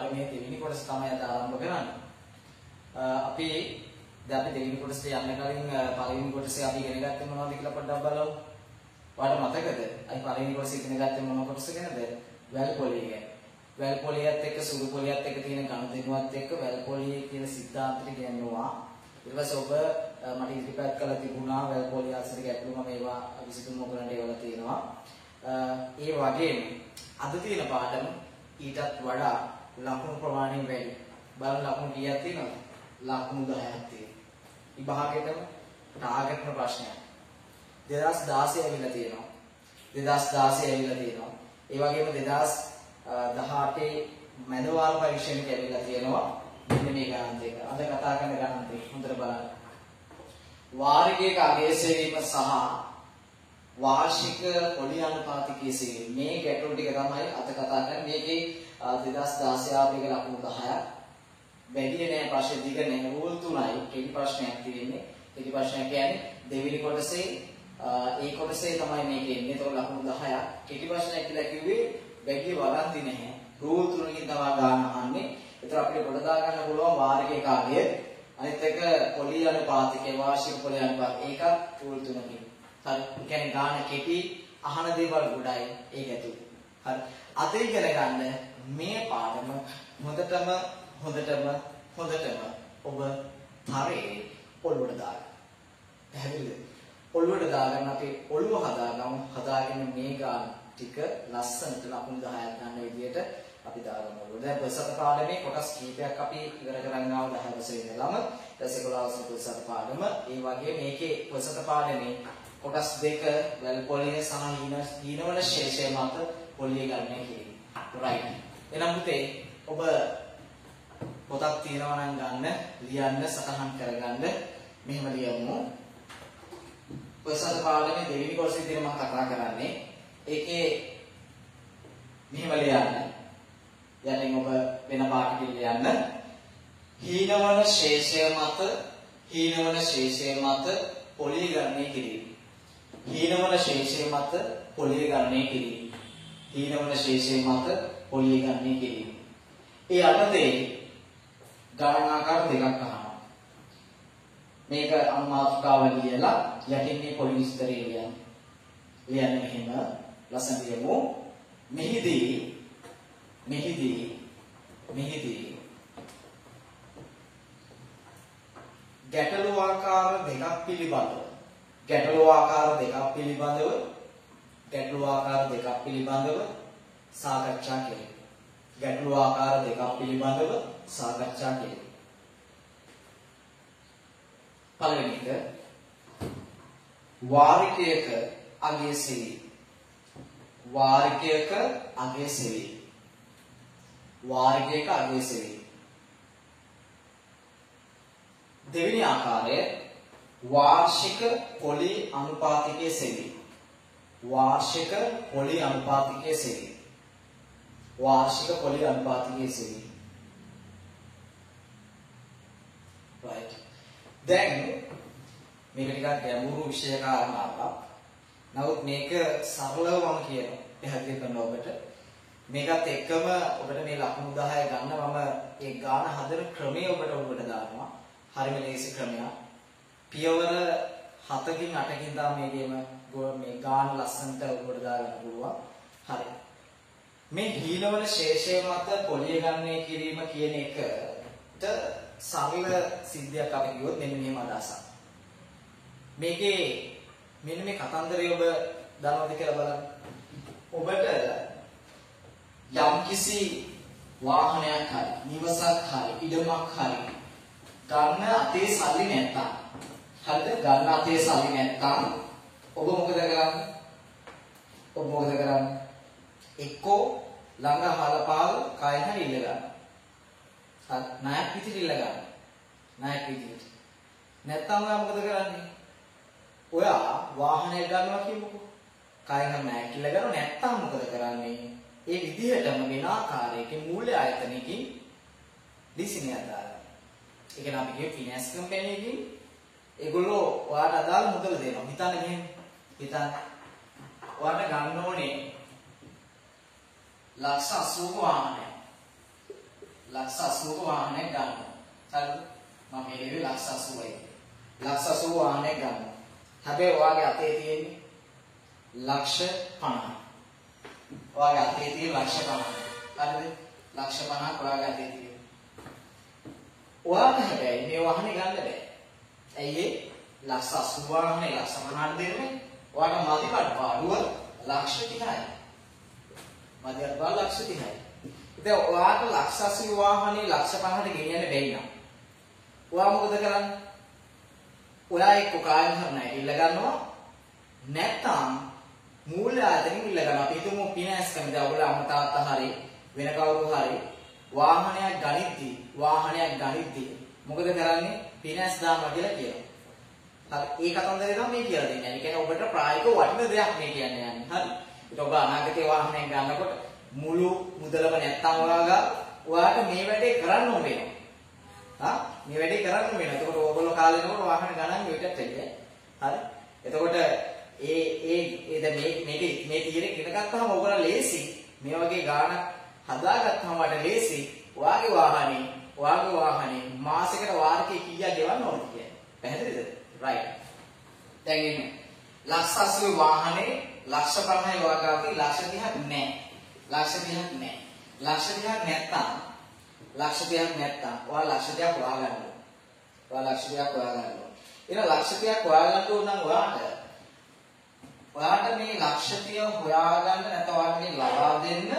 පාඩමේ දෙවෙනි කොටස තමයි අද ආරම්භ කරන්නේ. අපි දැන් අපි දෙවෙනි කොටසට යන්න කලින් පළවෙනි කොටසේ අපි ඉගෙන ගත්තේ මොනවද කියලා පොඩ්ඩක් බලමු. ඔයාලට මතකද? අපි පළවෙනි කොටසේ ඉගෙන ගත්තේ මොන කොටස ගැනද? වැල් පොලිය ගැන. වැල් පොලියත් එක්ක සුළු පොලියත් එක්ක තියෙන ගනුදෙනුවත් එක්ක වැල් පොලියේ කියන සිද්ධාන්තය කියනවා. ඊට පස්සේ ඔබ මට ඉදිරිපත් කළා තිබුණා වැල් පොලිය අසල ගැටලු මම ඒවා විසඳුම් මොකරන්න ඒවලා තියෙනවා. ඒ වගේම අද තියෙන පාඩම ඊටත් වඩා ලකුණු ප්‍රමාණයෙන් වැඩි. බලන්න ලකුණු කීයක් තියෙනවද? ලකුණු 10ක් තියෙනවා. විභාගයේම ටාගට් ප්‍රශ්නයක්. 2016 ඇවිල්ලා තියෙනවා. 2016 ඇවිල්ලා තියෙනවා. ඒ වගේම 2018 මැදවාල් පරීක්ෂණයක් ඇවිල්ලා තියෙනවා. මෙන්න මේ ගණන් දෙක. අද කතා කරන ගණන් දෙක හොඳට බලන්න. වාර්ගික අගයසෙවීම සහ වාර්ෂික පොලි අනුපාතිකයේ සෙවීම මේ ගැටලු ටික තමයි අද කතා කරන්නේ. මේකේ 2016 ආපේක ලකුණු 10ක්. වැඩි නෑ ප්‍රශ්න දිග නෑ රූල් 3යි. කෙටි ප්‍රශ්නයක් තියෙන්නේ. කෙටි ප්‍රශ්නයක් කියන්නේ දෙවෙනි කොටසේ ඒ කොටසේ තමයි මේකේ එන්නේ. ඒක ලකුණු 10ක්. කෙටි ප්‍රශ්නයක් කියලා කිව්වේ වැඩි වරන්ති නැහැ. රූල් 3කින් තමයි ගන්න අහන්නේ. ඒතර අපිට කොට දා ගන්න පුළුවන් වාර්ගික අගය. අනිත් එක පොලි අනුපාතිකේ වාර්ෂික පොලි අනුපාත ඒකත් රූල් 3කින්. හරි. ඒ කියන්නේ ගාන කෙටි අහන දේවල් ගොඩයි ඒක ඇතුළේ. හරි. අද ඉගෙන ගන්න මේ පාඩම හොඳටම ඔබ තරේ ඔළුවට දාගන්න. පැහැදිලිද? ඔළුවට දාගන්න අපි ඔළුව හදාගෙන මේ ගාන ටික ලස්සනට ලකුණු 10ක් ගන්න විදියට අපි දාගමු. දැන් ප්‍රසත පාඩමේ කොටස් කීපයක් අපි ඉවර කරගෙන ආව 10 වසරේ ඉඳලම ඊට 11 වසරේ ප්‍රසත පාඩම. ඒ වගේ මේකේ ප්‍රසත පාඩමේ කොටස් දෙක වැල් පොලිය සහ හීනවන ශේෂය මත පොලිය ගන්න කිරීම. right. එහෙනම් පුතේ ඔබ පොතක් තියනවා නම් ගන්න, ලියන්න, සටහන් කරගන්න. මෙහෙම ලියමු. ප්‍රසත පාඩමේ දෙවෙනි කොටසේ තියෙන මම කතා කරන්නේ. ඒකේ මෙහෙම ලියන්න. යන්නේ ඔබ වෙන පාඩකින් ලියන්න. හීනවන ශේෂය මත පොලිය ගණනය කිරීම. හීනවන ශේෂය මත පොලිය ගණනය කිරීම. හීනවන ශේෂය මත පොලිය ගණනය කිරීම. ඒ අතරේ ගණනාකාර දෙකක් අහනවා. මේක අනුමාතෘකාව ලියලා යටින් මේ පොලි විස්තරය ලියන්න. ලියන්න මෙහෙම ලස්සන ලියමු. මෙහිදී ගැටලු ආකාර දෙකක් පිළිබඳව සාකච්ඡා කෙරේ. ගැටලු ආකාර දෙකක් පිළිබඳව සාකච්ඡා කෙරේ. පළවෙනි එක වාරිකයක අගය සෙවීම. දෙවෙනි ආකාරය වාර්ෂික පොලි අනුපාතිකයේ සෙවීම. right. දැන් මේක ටිකක් ගැඹුරු විෂය කාරණාවක්. නමුත් මේක සරලව මම කියනවා. පැහැදිලි කරනවා ඔබට. මේකත් එක්කම ඔබට මේ ලකුණු 10 ගන්න මම ඒ ගාන හදන ක්‍රමය ඔබට දානවා. හරිම ලේසි ක්‍රමයක්. පියවර 7කින් 8කින් තමයි මේ ගාන ලස්සනට ඔබට දාගන්න පුළුවන්. හරි. මේ හීනවන ශේෂය මත පොලිය ගණනය කිරීම කියන එකට සරල සිද්ධියක් අපි කිව්වොත් මෙන්න මෙහෙම අදහසක්. මේකේ මෙන්න මේ කතන්දරය ඔබ දන්නවද කියලා බලන්න. ඔබට යම්කිසි වාහනයක් හරි, නිවසක් හරි, ඉඩමක් හරි ගන්න අතේ සල්ලි නැත්තම්, හරිද? ගන්න අතේ සල්ලි නැත්තම් ඔබ මොකද කරන්නේ? එක්කෝ ළඟ හලපාල කය හරි ඉල්ල ගන්න. හරි. ණයක් විදිහට ඉල්ල ගන්න. නැත්තම් ඔයා මොකද කරන්නේ? ඔයා වාහනයක් ගන්නවා කියමුකෝ. කයෙන් ණයක් ඉල්ල ගන්න නැත්තම් මොකද කරන්නේ? ඒ විදිහටම වෙන ආකාරයකින් මූල්‍ය ආයතනයකින් ලිසිනියක් දාලා. ඒ කියන්නේ අපි කියමු ෆිනෑන්ස් කම්පැනි එකකින් ඒගොල්ලෝ ඔයාට අදාළ මුදල දෙනවා. හිතන්න මෙහෙම. ඔයාට ගන්න ඕනේ ලක්ෂ 80ක වාහනයක්. ලක්ෂ 80ක වාහනයක් ගන්නවා. හරිද? මම මේ ලියුවේ ලක්ෂ 80යි. ලක්ෂ 80 වාහනයක් ගන්නවා. හැබැයි ඔයාගේ අතේ තියෙන්නේ ලක්ෂ 50. ඔයාගේ අතේ තියෙන ලක්ෂ 50. හරිද? ලක්ෂ 50ක් ඔයාගේ අතේ තියෙනවා. ඔයාට හැබැයි මේ වාහනේ ගන්න බෑ. ඇයි ඒ? ලක්ෂ 80 වාහනේ ලක්ෂ 50ට දෙන්නේ. ඔයාට මදිකට පාඩුව ලක්ෂ 30යි. මදිකට පාඩුව ලක්ෂ 30යි. ඉතින් ඔයාට ලක්ෂ 80 වාහනේ ලක්ෂ 50ට ගෙනියන්න බැරි නම් ඔයා මොකද කරන්නේ? ඔයා එක්ක කායන හරණය ඉල්ල ගන්නවා නැත්නම් මූල්‍ය ආයතනෙන් ඉල්ල ගන්නවා. අපි හිතමු ෆිනෑන්ස් කමිටුව ඔයගොල්ලෝ අම්මා තාත්තා හරි වෙන කවුරු හරි වාහනයක් ගනිද්දී මොකද කරන්නේ? ෆිනෑන්ස් දානවා කියලා කියනවා. හරි ඒ කතන්දරේ තමයි මේ කියලා දෙන්නේ. ඒ කියන්නේ ඔබට ප්‍රායෝගික වටින දෙයක් මේ කියන්නේ යන්නේ. හරි. ඒක ඔබ අනාගතේ වාහනයක් ගන්නකොට මුළු මුදලම නැත්තම් ඔයාට මේ වැඩේ කරන්න ඕන වෙනවා. මේ වැඩේ කරන්න වෙනවා. එතකොට ඕගොල්ලෝ කාලේ යනකොට වාහන ගණන් විතරක් වෙන්නේ. හරි. එතකොට දැන් මේ තීරේ ඉගෙන ගත්තාම ඔයගොල්ලෝ ලේසි. මේ වගේ ගාණක් හදාගත්තාම වට ලේසි. ඔයාගේ වාහනේ මාසෙකට වාරකේ කීයක් ගෙවන්න ඕනද කියන්නේ. පැහැදිලිද? right. දැන් ඉන්නේ. ලක්ෂ 80 වාහනේ ලක්ෂ 50යි වාගාවකේ ලක්ෂ 30ක් නැහැ. ලක්ෂ 30ක් නැහැ. ලක්ෂ 30ක් නැත්තම් ඔයා ලක්ෂ 30ක් හොයාගන්න ඕන. එහෙනම් ලක්ෂ 30ක් හොයාගන්න ඕන නම් ඔයාට මේ ලක්ෂ 30 හොයාගන්න නැත්නම් ඔයාට මේ ලබා දෙන්න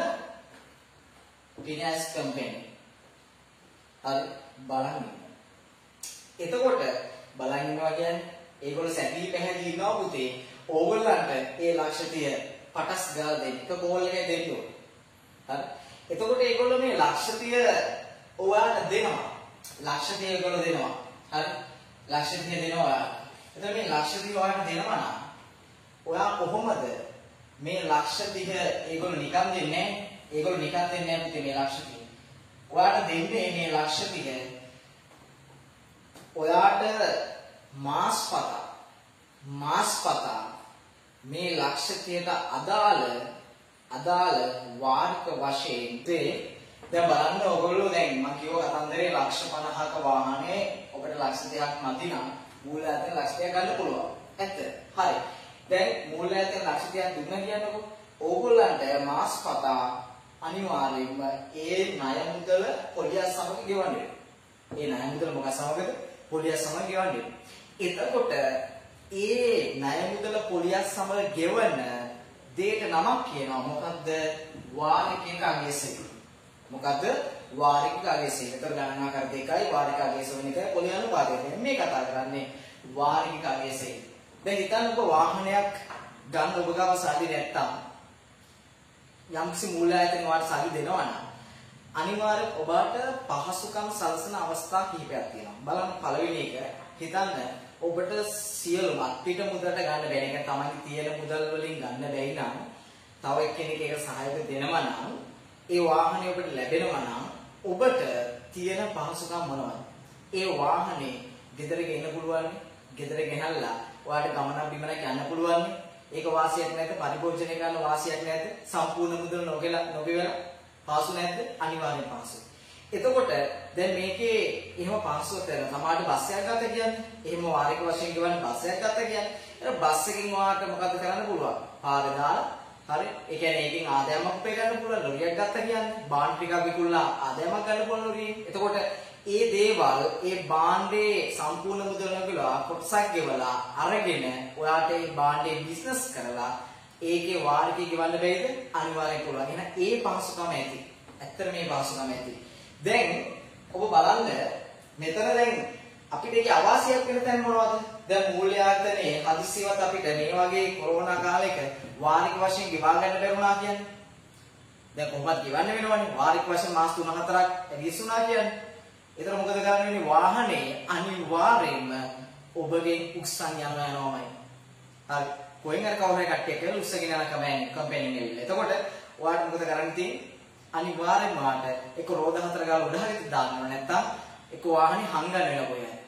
ෆිනෑන්ස් කම්පැනි. හරි බලන්න. එතකොට බලන් ඉන්නවා කියන්නේ ඒගොල්ලෝ සැදී පැහැදී ඉන්නවා පුතේ. ඕගොල්ලන්ට ඒ ලක්ෂ 30 පටස් ගාලා දෙන්න. එක කෝල් එකේ දෙන්න ඕන. හරි. එතකොට ඒගොල්ලෝ මේ ලක්ෂ 30 ඔයාට දෙනවා. ලක්ෂ 30 ඒගොල්ලෝ දෙනවා. හරි. ලක්ෂ 30 දෙනවා ඔයාට. එතකොට මේ ලක්ෂ 30 ඔයාට දෙනවා නම් ඔයා කොහොමද මේ ලක්ෂ 30 ඒගොල්ලෝ නිකන් දෙන්නේ නැහැ. ඒගොල්ලෝ නිකන් දෙන්නේ නැහැ පුතේ මේ ලක්ෂ 30. ඔයාට දෙන්නේ මේ ලක්ෂ 30 ඔයාට මාස්පතා මේ ලක්ෂ 30ට අදාළ වාර්ෂික වශයෙන් දැන් බලන්න ඔයගොල්ලෝ දැන් මම කියව කතන්දරේ ලක්ෂ 50ක වාහනේ ඔබට ලක්ෂ 30ක් නැති නම් මූල්‍ය ආයතන ලක්ෂ 30ක් ගන්න පුළුවන්. ඇත්ත. හරි. දැන් මූල්‍ය ආයතන ලක්ෂ 30ක් දුන්නා කියන්නකො. ඕගොල්ලන්ට මාස්පතා අනිවාර්යයෙන්ම ඒ ණය මුදල පොලිය සමග ගෙවන්න වෙනවා. ඒ ණය මුදල මොකක් සමගද? පොලිය සමග ගෙවන්න වෙනවා. එතකොට ඒ ණය මුදල පොලිය සමග ගෙවන දෙයට නමක් කියනවා. මොකද්ද? වාරික අගයසෙ. මොකද්ද? වාරික අගයසෙ. ඒතර ගණනාකාර දෙකයි වාරික අගයසෙ වෙන එකයි පොලිය අනුපාතය. මේ කතා කරන්නේ වාරික අගයසෙ. දැන් හිතන්න ඔබ වාහනයක් ගන්න ඔබ ගාව සල්ලි නැත්තම් යම්කිසි මූල්‍ය ආයතන වලට සල්ලි දෙනවා නම් අනිවාර්යෙන් ඔබට පහසුකම් සලසන අවස්ථා කිහිපයක් තියෙනවා. බලන්න පළවෙනි එක හිතන්න ඔබට සියලු අත්පිට මුදලට ගන්න බැරි එක තමයි තියෙන මුදල් වලින් ගන්න බැරි නම් තව එක්කෙනෙක් ඒක සහායක දෙනවා නම් ඒ වාහනේ ඔබට ලැබෙනවා නම් ඔබට තියෙන පහසුකම් මොනවද? ඒ වාහනේ ගෙදර ගෙන්න පුළුවන්. ගෙදර ගෙනල්ලා ඔයාලට ගමනක් බිමනක් යන්න පුළුවන්. ඒක වාසියක් නැද්ද? පරිභෝජනය කරන්න වාසියක් නැද්ද? සම්පූර්ණ මුදල නොගෙවලා පාසු නැද්ද? අනිවාර්යෙන් පාසු. එතකොට දැන් මේකේ එහෙම පාසුව කරන සමහරට බස් එකක් ගත්ත කියන්නේ එහෙම වාරික වශයෙන් ගෙවන්න බස් එකක් ගත්ත කියන්නේ ඒක බස් එකකින් ඔයාලට මොකද කරන්න පුළුවන්? පාර දාලා හරි. ඒ කියන්නේ ඒකෙන් ආදායමක් උපය ගන්න පුළුවන්. ලොරියක් ගත්ත කියන්නේ බාණ්ඩ ටිකක් විකුණලා ආදායමක් ගන්න පුළුවන් ලොරියෙන්. එතකොට ඒ දේවල් ඒ බාණ්ඩේ සම්පූර්ණ මුදල නගලා කොටසක් ගෙවලා අරගෙන ඔයාට ඒ බාණ්ඩේ බිස්නස් කරලා ඒකේ වාරිකය ගෙවන්න බැයිද? අනිවාර්යෙන් පුළුවන්. එහෙනම් ඒ පහසුකම ඇති. ඇත්තට මේ පහසුකම ඇති. දැන් ඔබ බලන්න මෙතන දැන් අපිට ඒකේ අවාසියක් වෙන තැන් මොනවද? දැන් මූල්‍ය ආයතනයේ හදිස්සියවත් අපිට මේ වගේ කොරෝනා කාලයක වාරික වශයෙන් ගෙවා ගන්න බැරුණා කියන්නේ. දැන් කොහොමද ගෙවන්න වෙනවනේ? වාරික වශයෙන් මාස 3-4ක් ඇවිස්සුණා කියන්නේ. ඒතර මොකද කරන්න වෙන්නේ? වාහනේ අනිවාර්යයෙන්ම ඔබගෙන් උක්සන් යනවාමයි. හරි. කොහෙන් හරි කවුරු හරි කට්ටියක් කියලා උස්සගෙන යන කම්පැනි එකෙවිල්ලා. එතකොට ඔයාලට මොකද කරන්න තියෙන්නේ? අනිවාර්යයෙන්ම ඔයාලට එක රෝද 4 ගාලා උඩහරිත දාන්න නැත්නම් එක වාහනේ හංගන්න වෙන කොහෙන්.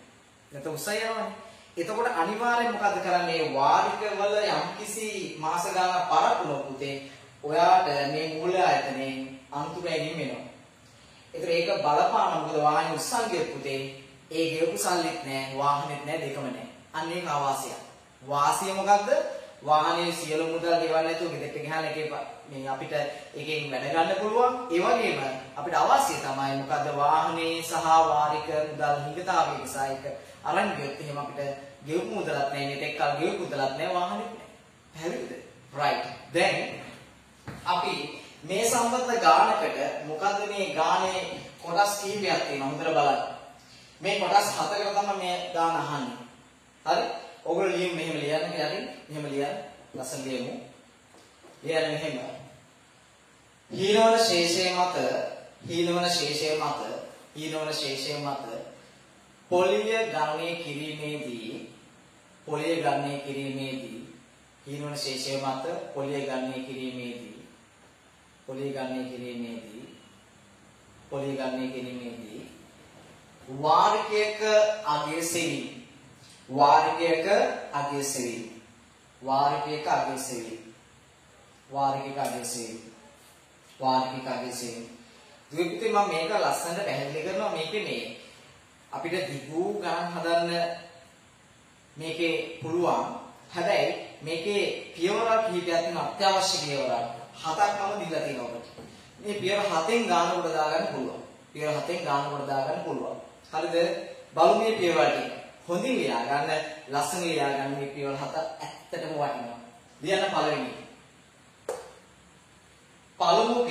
නැත්නම් උස්සය යනවනේ. එතකොට අනිවාර්යයෙන් මොකද කරන්නේ? වාරික වල යම්කිසි මාස ගානක් පරක්කුණු පුතේ ඔයාට මේ මූල්‍ය ආයතනයේ අන්තිම එනින් වෙනවා. ඒතර ඒක බලපාන මොකද වාහනේ උස්සන් ගියොත් පුතේ ඒ ගෙවපු සල්ලිත් නැහැ වාහනෙත් නැහැ දෙකම නැහැ. අන්න ඒක අවාසියක්. වාසිය මොකද්ද? වාහනේ සියලු මුදල් ගෙවන්න නැතුව ගෙදරට ගහන එකේ මේ අපිට එකෙන් වැඩ ගන්න පුළුවන්. ඒ වගේම අපිට අවශ්‍ය තමයි මොකද්ද වාහනේ සහ වාරික මුදල් හිඟතාවය නිසා ඒක අරන් ගියොත් එහෙම අපිට ගෙවපු මුදලක් නැහැ මේක කල් ගෙවපු මුදලක් නැහැ වාහනෙත් නැහැ. පැහැදිලිද? right. then අපි මේ සම්බන්ධ ගානකට මොකද්ද මේ ගානේ කොටස් කීපයක් තියෙනවා හොඳට බලන්න. මේ කොටස් හතකට තමයි මේ ගාන අහන්නේ. හරි? ඔයගොල්ලෝ ලියමු මෙහෙම ලියන්න කියලා මෙහෙම ලියන්න. ලස්සන ලියමු. ලියන්න මෙහෙම. හීනවන ශේෂය මත පොලිය ගණනය කිරීමේදී හීනවන ශේෂය මත පොලිය ගණනය කිරීමේදී වාරිකයක අගය සෙවීම දුවිපිටේ මම මේක ලස්සනට පැහැදිලි කරනවා මේකේ මේ අපිට දිගු ගණන් හදන්න මේකේ පුළුවන් හැබැයි මේකේ පියවර කිහිපයක් තියෙනවා අත්‍යවශ්‍ය පියවර හතක්ම දීලා තියෙනවා ඔබට මේ පියවර හතෙන් ගාන කොට දාගන්න පුළුවන් හරිද බලමු මේ පියවර ටික හොඳින් ලියා ගන්න ලස්සන ලියා ගන්න මේ පියවර හත ඇත්තටම වටිනවා ලියන්න පළමු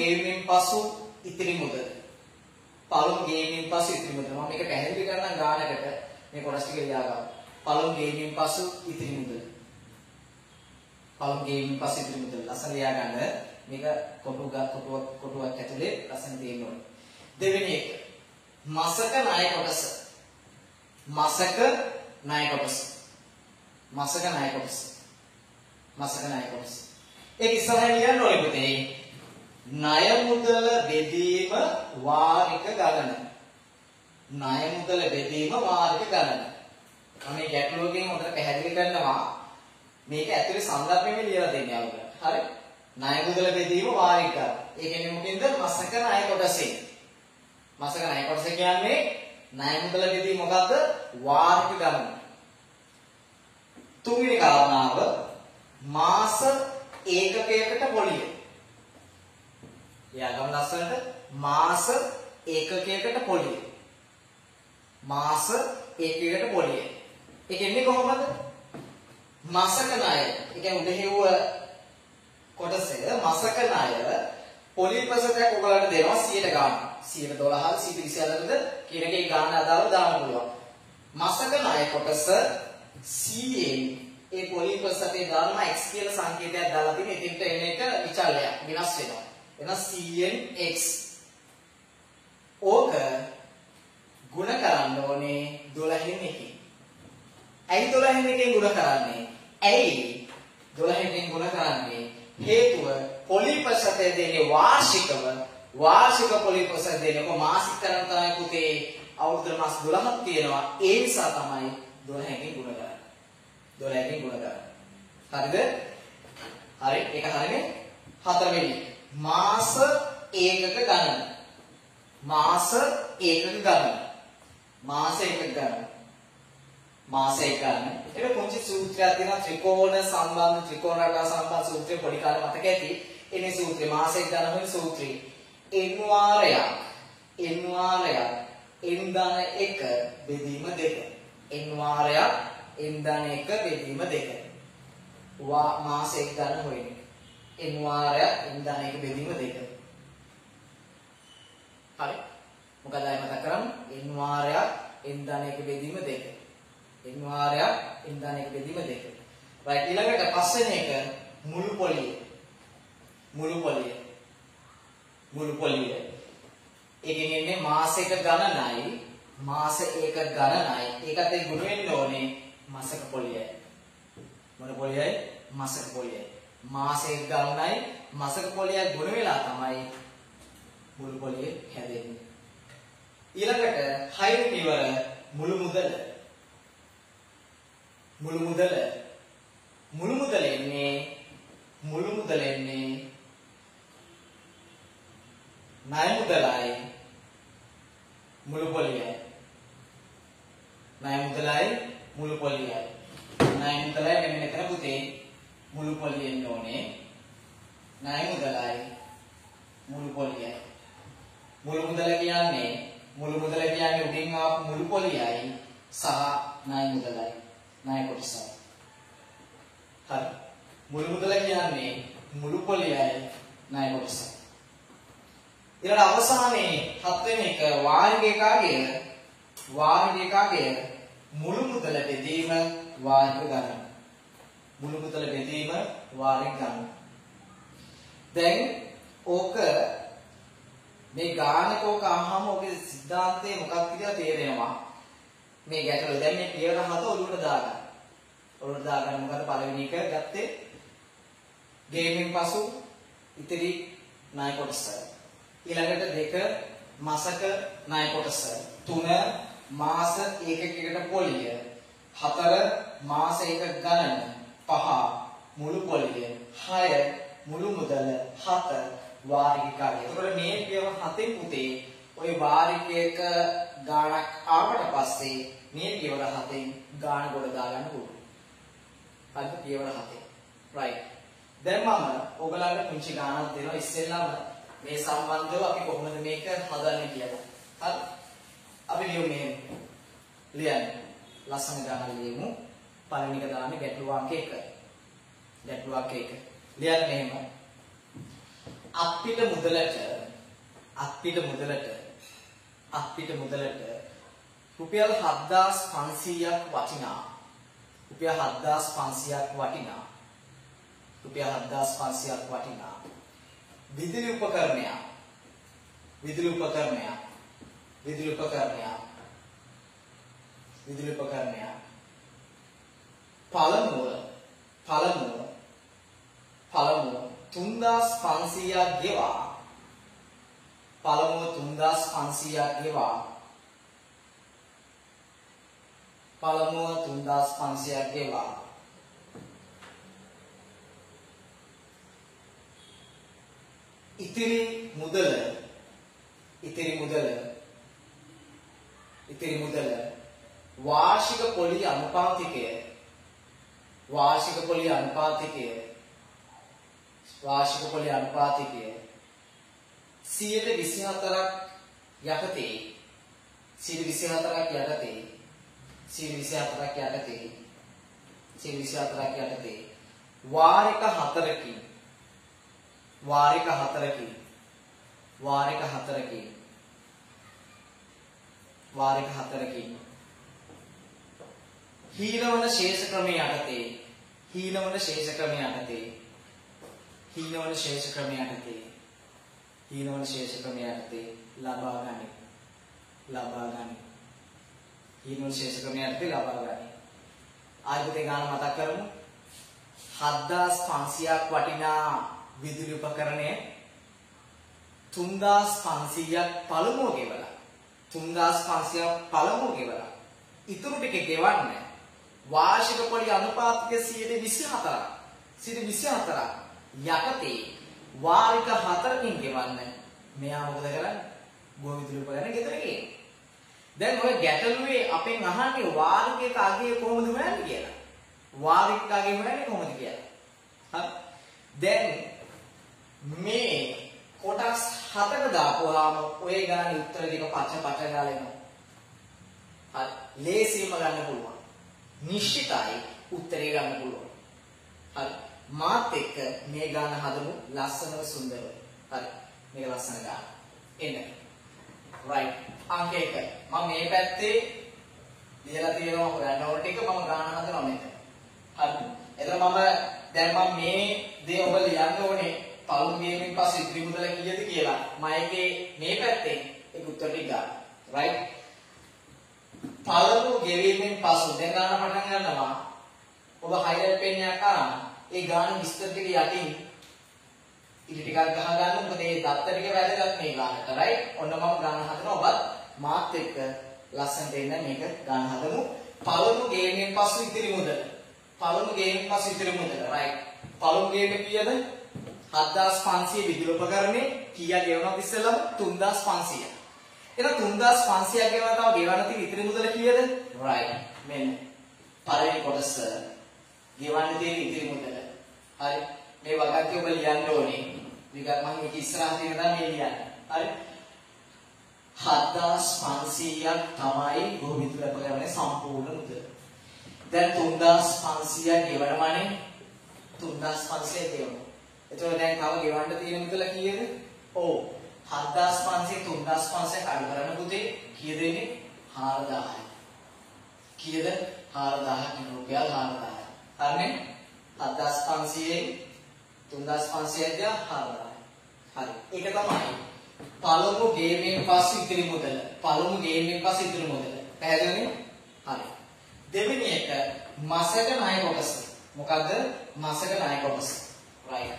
ගෙවීමෙන් පසු ඉතිරි මුදල මම මේක පැහැදිලි කරන්න ගානකට මේ කොටස් ටික ලියා ගන්න පළමු ගෙවීමෙන් පසු ඉතිරි මුදල ලස්සන ලියා ගන්න මේක කොටුවක් ඇතුලේ ලස්සන තියෙන්න ඕනේ දෙවෙනි එක මාසක ණය කොටස ඒක ඉස්සරහින් ලියන්න ඕනේ පුතේ ණය මුදල බෙදීම වාරික ගණන මම මේ ගැටලුවකින් හොඳට පැහැදිලි කරනවා මේක ඇතුලේ සංදර්භයෙන් ලියලා දෙන්නේ අවුල හරි ණය මුදල බෙදීම වාරික ගණන ඒ කියන්නේ මොකෙන්ද මාසක ණය කොටසෙන් කියන්නේ ණය මුදල බෙදීම මොකද්ද වාරික ගණන තුන්වෙනි කාරණාව මාස ඒකකයකට පොලිය යාගම ලස්සනට මාස ඒකකයකට පොලිය ඒක එන්නේ කොහොමද මාසක ණය ඒ කියන්නේ උදෙහිව කොටසේ මාසක ණය පොලිය ප්‍රසතයක් ඔයගලන්ට දෙනවා 100ට ගන්න 112 124ද කියන එකේ ගාන අදාළව දාන්න පුළුවන් මාසක ණය කොටස 100න් ඒ පොලිය ප්‍රසතේ දාන්න x කියලා සංකේතයක් දාලා තියෙන එතෙන්ට එන එක විචලනයක් විනාශ වෙනවා එන 100න් x ඕක ගුණ කරන්න ඕනේ 12න් එකකින්. ඇයි 12න් එකකින් ගුණ කරන්නේ? හේතුව පොලිපසතේ දෙන්නේ වාර්ෂික පොලිපසත දෙන්නේ මාසික තරම් තමයි පුතේ අවුරුදු මාස 12ක් තියෙනවා. ඒ නිසා තමයි 12කින් ගුණ කරන්නේ. හරිද? හරි ඒක හරිනේ. හතරවෙනි මාස ඒකක ගණන. ඒක පොන්චි සූත්‍රයක් තියෙනවා ත්‍රිකෝණ රටා සම්බන්ධ සූත්‍රය පොඩි කාලේ මතක ඇති. එනේ සූත්‍රය මාසෙක ගණන වෙන සූත්‍රය. n වාරයක් n ධන 1 බෙදීම 2. n වාරයක් n ධන 1 බෙදීම 2. මාසෙක ගණන හොයන්නේ. n වාරයක් n ධන 1 බෙදීම 2. හරි මොකද අය මතක් කරන්නේ n වාරයක් n ධන 1 බෙදීම 2 right ඊළඟට පස්වෙනි එක මුළු පොලිය ඒකෙන් එන්නේ මාසික ගණනයි මාස ඒක ගණනයි ඒකත් ඒ ගුණ වෙන්න ඕනේ මාසක පොලියයි මොන පොලියයි මාසක පොලියයි මාසයක ගණනයි මාසක පොලියයි ගුණ වෙලා තමයි මුළු පොලිය හැදෙන්නේ ඊළඟට හයින් ඉවර මුළු මුදල එන්නේ ණය මුදලයි මුළු පොලියයි. ණය මුදලයි මුළු පොලියයි. ණය මුදලයි මෙන්න මෙතන පුතේ මුළු පොලිය එන්න ඕනේ. ණය මුදලයි මුළු පොලියයි. මුළු මුදල කියන්නේ උඩින් ආපු මුළු පොලියයි සහ ණය මුදලයි. ණය කොටසයි. හරි. මුළු මුදල කියන්නේ මුළු පොලියයි ණය කොටසයි. ඊළඟ අවසානයේ 7 වෙනි එක වාරික ඒකාගය මුළු මුදල බෙදීම වාරික ගණන. මුළු මුදල බෙදීම වාරික ගණන. දැන් ඕක මේ ගානක ඕක අහම ඔගේ සිද්ධාන්තය මොකක්ද කියලා තේරෙනවා. මේ ගැටලුව දැන් මේ පියවර 7 ඔලුවට දාගන්න. ඔලුවට දාගන්න මොකද පළවෙනි එක ගත්තේ ගේමින් පසු ඉතිරි ණය කොටස. ඊළඟට 2 මාසක ණය කොටස. 3 මාස ඒකකයකට පොලිය. 4 මාස ඒකක ගණන. 5 මුළු පොලිය. 6 මුළු මුදල. 7 වාරික කාර්යය. ඒකට මේ පියවර 7 පුතේ ඔය වාරිකයක ගාණක් ආවට පස්සේ මේ පියවර 7 ගාණ ගොඩ දාගන්න පුළුවන්. හරිද? පියවර 7. right. දැන් මම ඔයගලන්ට පුංචි ගාණක් දෙනවා ඉස්සෙල්ලාම මේ සම්බන්ධව අපි කොහොමද මේක හදන්නේ කියලා. හරි? අපි ලියන්න. ලස්සන ගාණක් ලියමු. පළවෙනි එක දාන්නේ ගැටළු අංක 1. ගැටළු අංක 1. ලියන්න මෙහෙම. අපිට මුදලට රුපියල් 7500ක් වටිනා. රුපියල් 7500ක් වටිනා. විදුලි උපකරණයක් පළමුව 3500ක් ගෙවා ඉතිරි මුදල වාර්ෂික පොලි අනුපාතිකය 124ක් යටතේ වාරික 4කින් හීනවන ශේෂ ක්‍රමයේ යටතේ ලබා ගනි. ආයතනයේ ගාන මතක් කරමු. 7500ක් වටිනා විදුලි උපකරණය 3500ක් පළමුව ගෙවලා ඉතුරු ටික ගෙවන්න වාර්ෂික පොලි අනුපාතික 124ක් යටතේ වාරික 4කින් ගෙවන්න. මෙයා මොකද කරන්නේ? ගෝ විදුලි උපකරණ ගෙදර ගේන. දැන් ඔය ගැටලුවේ අපෙන් අහන්නේ වාරිකයක අගය කොහොමද හොයන්නේ කියලා. වාරිකයක අගය හොයන්නේ කොහොමද කියලා. හරි. දැන් මේ කොටස් 7ක දාපුවාම ඔය ගානේ උත්තර දෙක පච ගාලා එනවා. හරි. ලේසියෙන්ම ගන්න පුළුවන්. නිශ්චිතයි උත්තරේ ගන්න පුළුවන්. හරි. මාත් එක්ක මේ ගාන හදමු ලස්සනව සුන්දරව. හරි. මේක ලස්සන ගාන. එන්න. right. අංක 1. මම මේ පැත්තේ ලියලා තියෙනවා හොයන්න ඕන ටික මම ගාන හදනවා මෙතන. හරි. එතන දැන් මම මේ දේ ඔබ ලියන්න ඕනේ පළමු ගේමින් පස්සේ ඉතිරි මුදල කීයද කියලා. මම ඒකේ මේ පැත්තේ ඒක උත්තර ටික ගන්න. right. පළමු ගෙවීමෙන් පසු දැන් ගාන පටන් ගන්නවා. ඔබ highlight pen එකක් අරන් ඒ ගාන විස්තර ටික යටින් ඉලි ටිකක් ගහ ගන්න. මොකද මේ දත්ත ටික වැදගත් මේ ගානට. right. ඔන්න මම ගාන හදනවා. ඔබත් මාත් එක්ක ලස්සනට එන්න මේක ගාන හදමු. පළමු ගේමින් පසු ඉතිරි මුදල. right. පළමු ගේම කීයද? 7500 විදුලි උපකරණේ කීයක් ගෙවනවද ඉස්සෙල්ලම? 3500. එහෙනම් 3500ක් ගෙවලා තව ගෙවන්න තියෙන ඉතිරි මුදල කීයද? right. මෙන්න පළවෙනි කොටස ගෙවන්න තියෙන ඉතිරි මුදල. හරි. මේ වගන්ති ඔබ ලියන්න ඕනේ. මේක මම මේක ඉස්සරහ තියෙන දා මේ ලියන්න. හරි. 7500ක් තමයි ගොවිතු වැපගමනේ සම්පූර්ණ මුදල. දැන් 3500ක් ගෙවනවනේ 3500 ගෙවනවා. එතකොට දැන් තව ගෙවන්න තියෙන මුදල කීයද? ඔව් 7500 3500 අඩු කරන පුතේ කීයද එන්නේ? 4000යි. කීයද? 4000ක් රුපියල් 4000යි. හරිනේ? 7500 3500 ද 4000යි. හරි. ඒක තමයි පළමු ගේමෙන් පස්සේ ඉතිරි මුදල. පළමු ගේමෙන් පස්සේ ඉතිරි මුදල. පැහැදිලිනේ? හරි. දෙවෙනි එක මාසක ණය කොටස. මොකද්ද? මාසක ණය කොටස. right.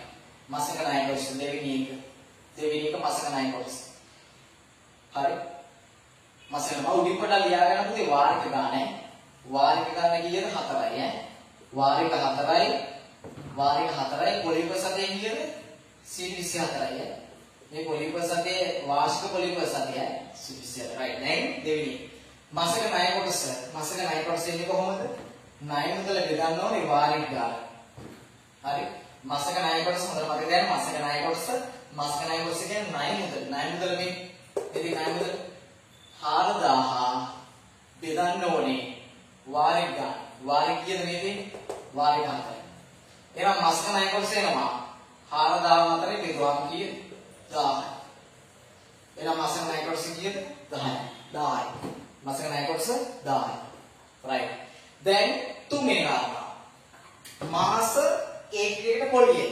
මාසක ණය කොටස දෙවෙනි එක. දෙවෙනි එක මාසක ණය කොටස. හරි. මාසක මම උඩින් පොඩ්ඩක් ලියා ගන්න පුතේ වාරික ගානේ. වාරික ගාන කීයද? 4යි ඈ. වාරික 4යි. වාරික 4යි පොලිප සතේ කීයද? 24යි ඈ. මේ පොලිප සතේ වාර්ෂික පොලිප සතේ ඈ 24. right. දැන් දෙවෙනි මාසක ණය කොටස. මාසක ණය කොටස එන්නේ කොහොමද? ණය මුදල බෙදන්න ඕනේ වාරික ගාන. හරි. මාසක ණය කොටස හොඳට මතක තියාගන්න. මාසක ණය කොටස මාසක ණය කොටස කියන්නේ ණය මුදල. ණය මුදල මේ ඉතින් ණය මුදල 4000 බෙදන්න ඕනේ වාරික ගාන. වාරික කීයද මේ තියෙන්නේ? වාරික 4යි. එහෙනම් මාසක ණය කොටස එනවා 4000 අතරේ බෙදුවාම කීයද? 10යි. එහෙනම් මාසක ණය කොටස කීයද? 10යි. 10යි. මාසක ණය කොටස 10යි. right. දැන් තුන්වෙනි කාරණා. මාස ඒකයකට පොලිය.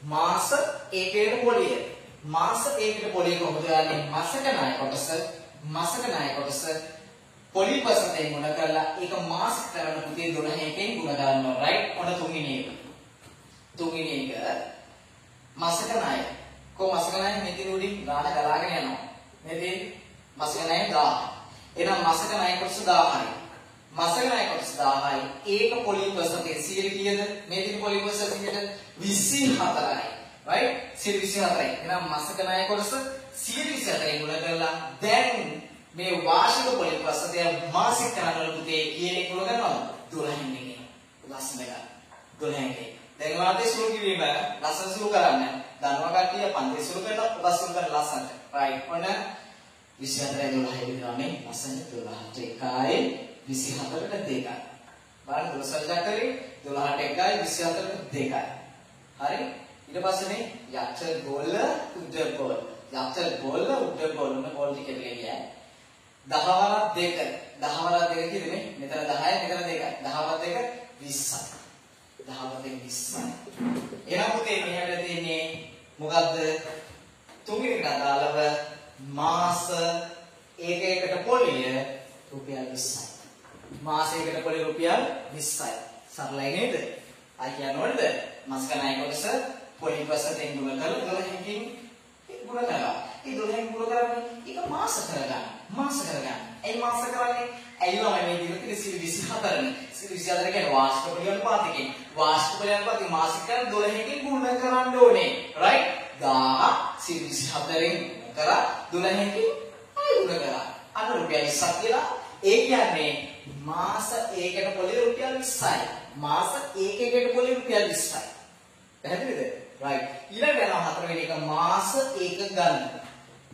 මාස ඒකයකට පොලිය. මාස ඒකයකට පොලිය කොහොමද ගන්නේ? මාසක ණය කොටස පොලිපසතෙන් ගුණ කරලා ඒක මාස කරන පුතේ 12කින් ගුණ කරනවා. right. ඔන්න තුන්වෙනි එක. තුන්වෙනි එක මාසක ණය. කො මාසක ණය මෙතන උඩින් ගාන ගලාගෙන යනවා. මෙතන මාසක ණය 1000. එහෙනම් මාසක ණය කොටස 1000යි. මාසක ණය කොටස 1000යි. ඒක පොලිපසතේ 100 කීයද? මේ තියෙන පොලිපසතේ 24යි. right. 24යි. එහෙනම් මාසක ණය කොටස 24යි ගුණ කරලා දැන් මේ වාර්ෂික පොලිපසතේ මාසික කරනවල පුතේ කීයකින් ගුණ කරනවද? 12කින් නේ. ලස්සන ගන්න. 12කින්. දැන් වාතේ සුළු කිවීම ලස්සන සුළු කරන්න. දනවා කට්ටිය පන්ති සුළු කරලා උපස් සුළු කරලා ලස්සනට. right. ඔන්න 24 12 විතරනේ ලස්සන 12ට 1යි 24ට 2යි. බලන්න 12 කරේ 12ට 1යි 24ට 2යි. හරි? ඊට පස්සේ මේ යක්ෂ ගෝල උඩ ගෝල. යක්ෂ ගෝල උඩ ගෝල නේ ගෝල ටික දෙන්නේ. 10 වරක් 2. 10 වරක් 2 කිව්වේ මේ මෙතන 10යි මෙතන 2යි. 10 වරක් 2 20යි. 10 වරක් 20යි. එහෙනම් පුතේ මෙහෙට තියෙන්නේ මොකද්ද? තුන්වෙනිට අදාළව මාස ඒකයකට පොලිය රුපියල් 20යි. මාසයකට පොලිය රුපියල් 20යි. සරලයි නේද? අය කියනවලද? මාසක ණය කොටස පොලිපසතෙන් ගුණ කරලා 12කින් ගුණ කරලා. ඒ 12කින් ගුණ කරන්නේ ඒක මාස කරගන්න. මාස කරගන්න. ඒ මාස කරන්නේ ඇයිලම මේ විදිහට 24නේ. 24 කියන්නේ වාර්ෂික පොලිය අනුපාතකින්. වාර්ෂික පොලිය අනුපාතකින් මාසික කරන් 12කින් ගුණ කරන්න ඕනේ. right. 1000 24න් කරා 12කින් අය ගුණ කරා. අන්න රුපියල් 20ක් කියලා. ඒ කියන්නේ මාස ඒකට පොලිය රුපියල් 20යි. මාස ඒකයකට පොලිය රුපියල් 20යි. පැහැදිලිද? right. ඊළඟ යනවා හතරවෙනි එක මාස ඒක ගන්න.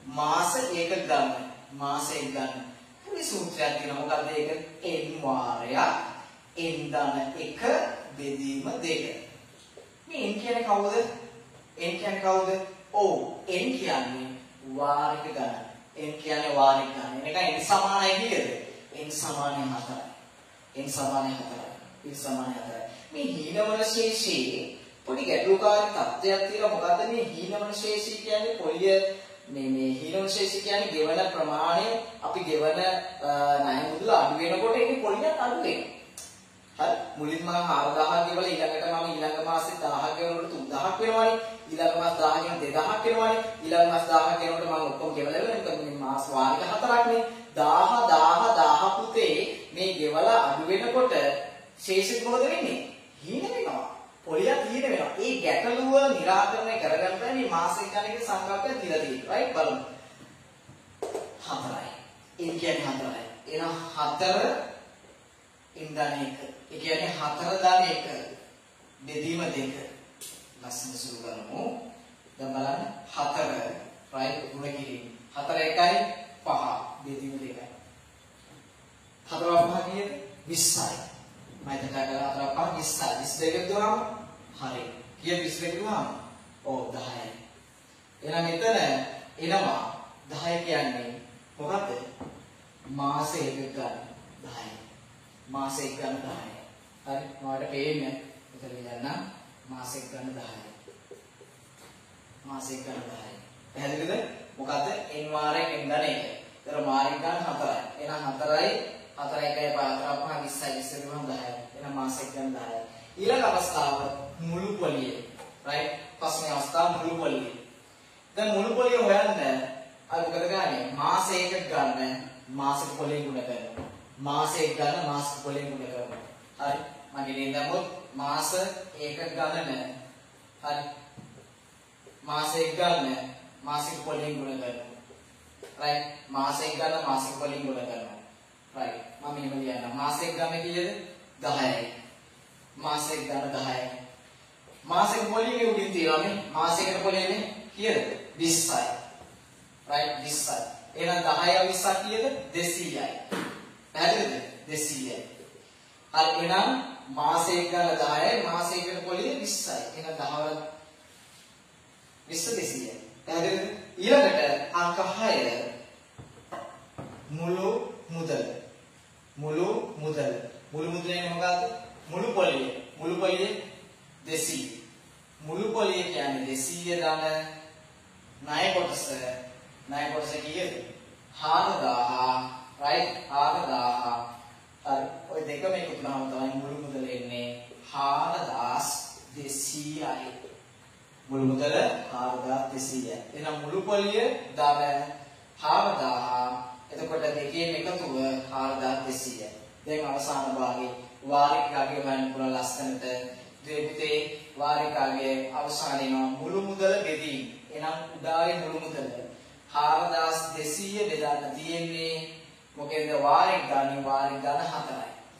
මාස ඒක ගන්න. මාස ඒක ගන්න. පුරි සූත්‍රයක් තියෙනවා. මොකක්ද ඒක? n වාරයක් n ධන 1 බෙදීම 2. මේ n කියන්නේ කවුද? n කියන්නේ කවුද? ඔව් n කියන්නේ වාරික ගණන. n කියන්නේ වාරික ගණන. මේක n සමානයි කීයද? n සමානයි 4යි. n සමානයි 4යි. n සමානයි 4යි. මේ හීනවල ශේෂී පොඩි ගැටලුකාරී තත්ත්වයක් තියෙනවා. මොකද්ද මේ හීනවල ශේෂී කියන්නේ? පොලිය මේ හීනවල ශේෂී කියන්නේ ගෙවන ප්‍රමාණය අපි ගෙවන ණය මුදල අඩු වෙනකොට ඒකේ පොලියක් අඩු වෙනවා. හරි මුලින්ම 4000ක් ගෙවලා ඊළඟට මම ඊළඟ මාසෙ 1000ක් ගෙවනකොට 3000ක් වෙනවානේ. ඊළඟ මාස 1000 ගෙවන 2000ක් වෙනවානේ. ඊළඟ මාස 1000ක් ගෙවනකොට මම ඔක්කොම ගෙවලා ඉවරයි. මොකද මේ මාස වාරික 4ක්නේ. 1000 පුතේ මේ ගෙවලා අඩු වෙනකොට ශේෂිත මොකද වෙන්නේ? හීන වෙනවා. පොලියක් හීන වෙනවා. ඒ ගැටලුව निराකරණය කරගන්න මේ මාසික ගණනයේ සංකල්පය දීලා තියෙනවා. right බලමු. 4යි. ඒ කියන්නේ 4යි. එහෙනම් 4 ඉන්දන 1. ඒ කියන්නේ 4 දාන 1. බෙදීම 2. ලස්සන සුළු කරමු. දැන් බලන්න 4 right ගුණ කිරීම. 4 1යි 5 බෙදීම 2යි. 4 5 කීයද? 20යි. මම හිතා කරලා 4 5 20යි. 22 දුවම හරි. කීයද 22 දුවම? ඔව් 10යි. එහෙනම් මෙතන එනවා 10 කියන්නේ මොකද්ද? මාසෙ එක ගන්න 10යි. මාසෙ එක ගන්න 10යි. හරි මට පේන්නේ මෙතන යන්න මාසෙ එක ගන්න 10යි. මාසෙ එක ගන්න 10යි. පැහැදිලිද? මොකද්ද? n වාරයෙන් n ගන්න එක. ඒතර මාරින් ගන්න 4යි. එහෙනම් 4යි 4 1යි 4 5 20යි 20 ගුණ 10යි. එහෙනම් මාසෙ එක ගන්න 10යි. ඊළඟ අවස්ථාව මුළු පොලිය. right? පස්වෙනි අවස්ථාව මුළු පොලිය. දැන් මුළු පොලිය හොයන්න අර මොකද ගන්නේ? මාසෙ එක ගන්න මාසික පොලියෙන් ගුණ කරනවා. මාසෙ එක ගන්න මාසික පොලියෙන් ගුණ කරනවා. හරි. මගේ නේද නමුත් මාස එක ගණන හරි. මාස එක ගන්න මාසික පොලියෙන් ගුණ කරනවා. right. මාස එක ගන්න මාසික පොලියෙන් ගුණ කරනවා. right. මම මෙහෙම ලියන්න. මාස එක ගන්න කීයද? 10යි. මාස එක ගන්න 10යි. මාසික පොලියේ උඩින් තියන්නේ මාසිකට පොලියනේ කීයද? 20යි. right 20යි. එහෙනම් 10යි 20යි කීයද? 200යි. පැහැදිලිද? 200යි. හරි එහෙනම් මාසෙක ගන්න 10යි මාසයකට පොලිය 20යි. එහෙනම් 10 වල 20 200යි. පැහැදිලිද? ඊළඟට අංක 6 මුළු මුදල. මුළු මුදල. මුළු මුදලේ මොකක්ද? මුළු පොලිය. මුළු පොලිය 200. මුළු පොලිය කියන්නේ 200 දාන ණය කොටස. ණය කොටස කීයද? 4000 right 4000 හරි ඔය දෙකම එකතු වුණාම තමයි මුළු මුදල එන්නේ 4200යි. මුළු මුදල 4200යි. එහෙනම් මුළු පොලිය දාන 4000 එතකොට දෙකේම එකතුව 4200යි. දැන් අවසාන භාගයේ වාරිකාගේ හොයන්න පුළුවන් ලස්සනට දෙපිටේ වාරිකාගේ අවසානයේ මුළු මුදල බෙදීම. එහෙනම් උදාගේ මුළු මුදල 4200 බෙදන්න තියෙන්නේ මොකෙන්ද? වාරික ගන්න 4යි.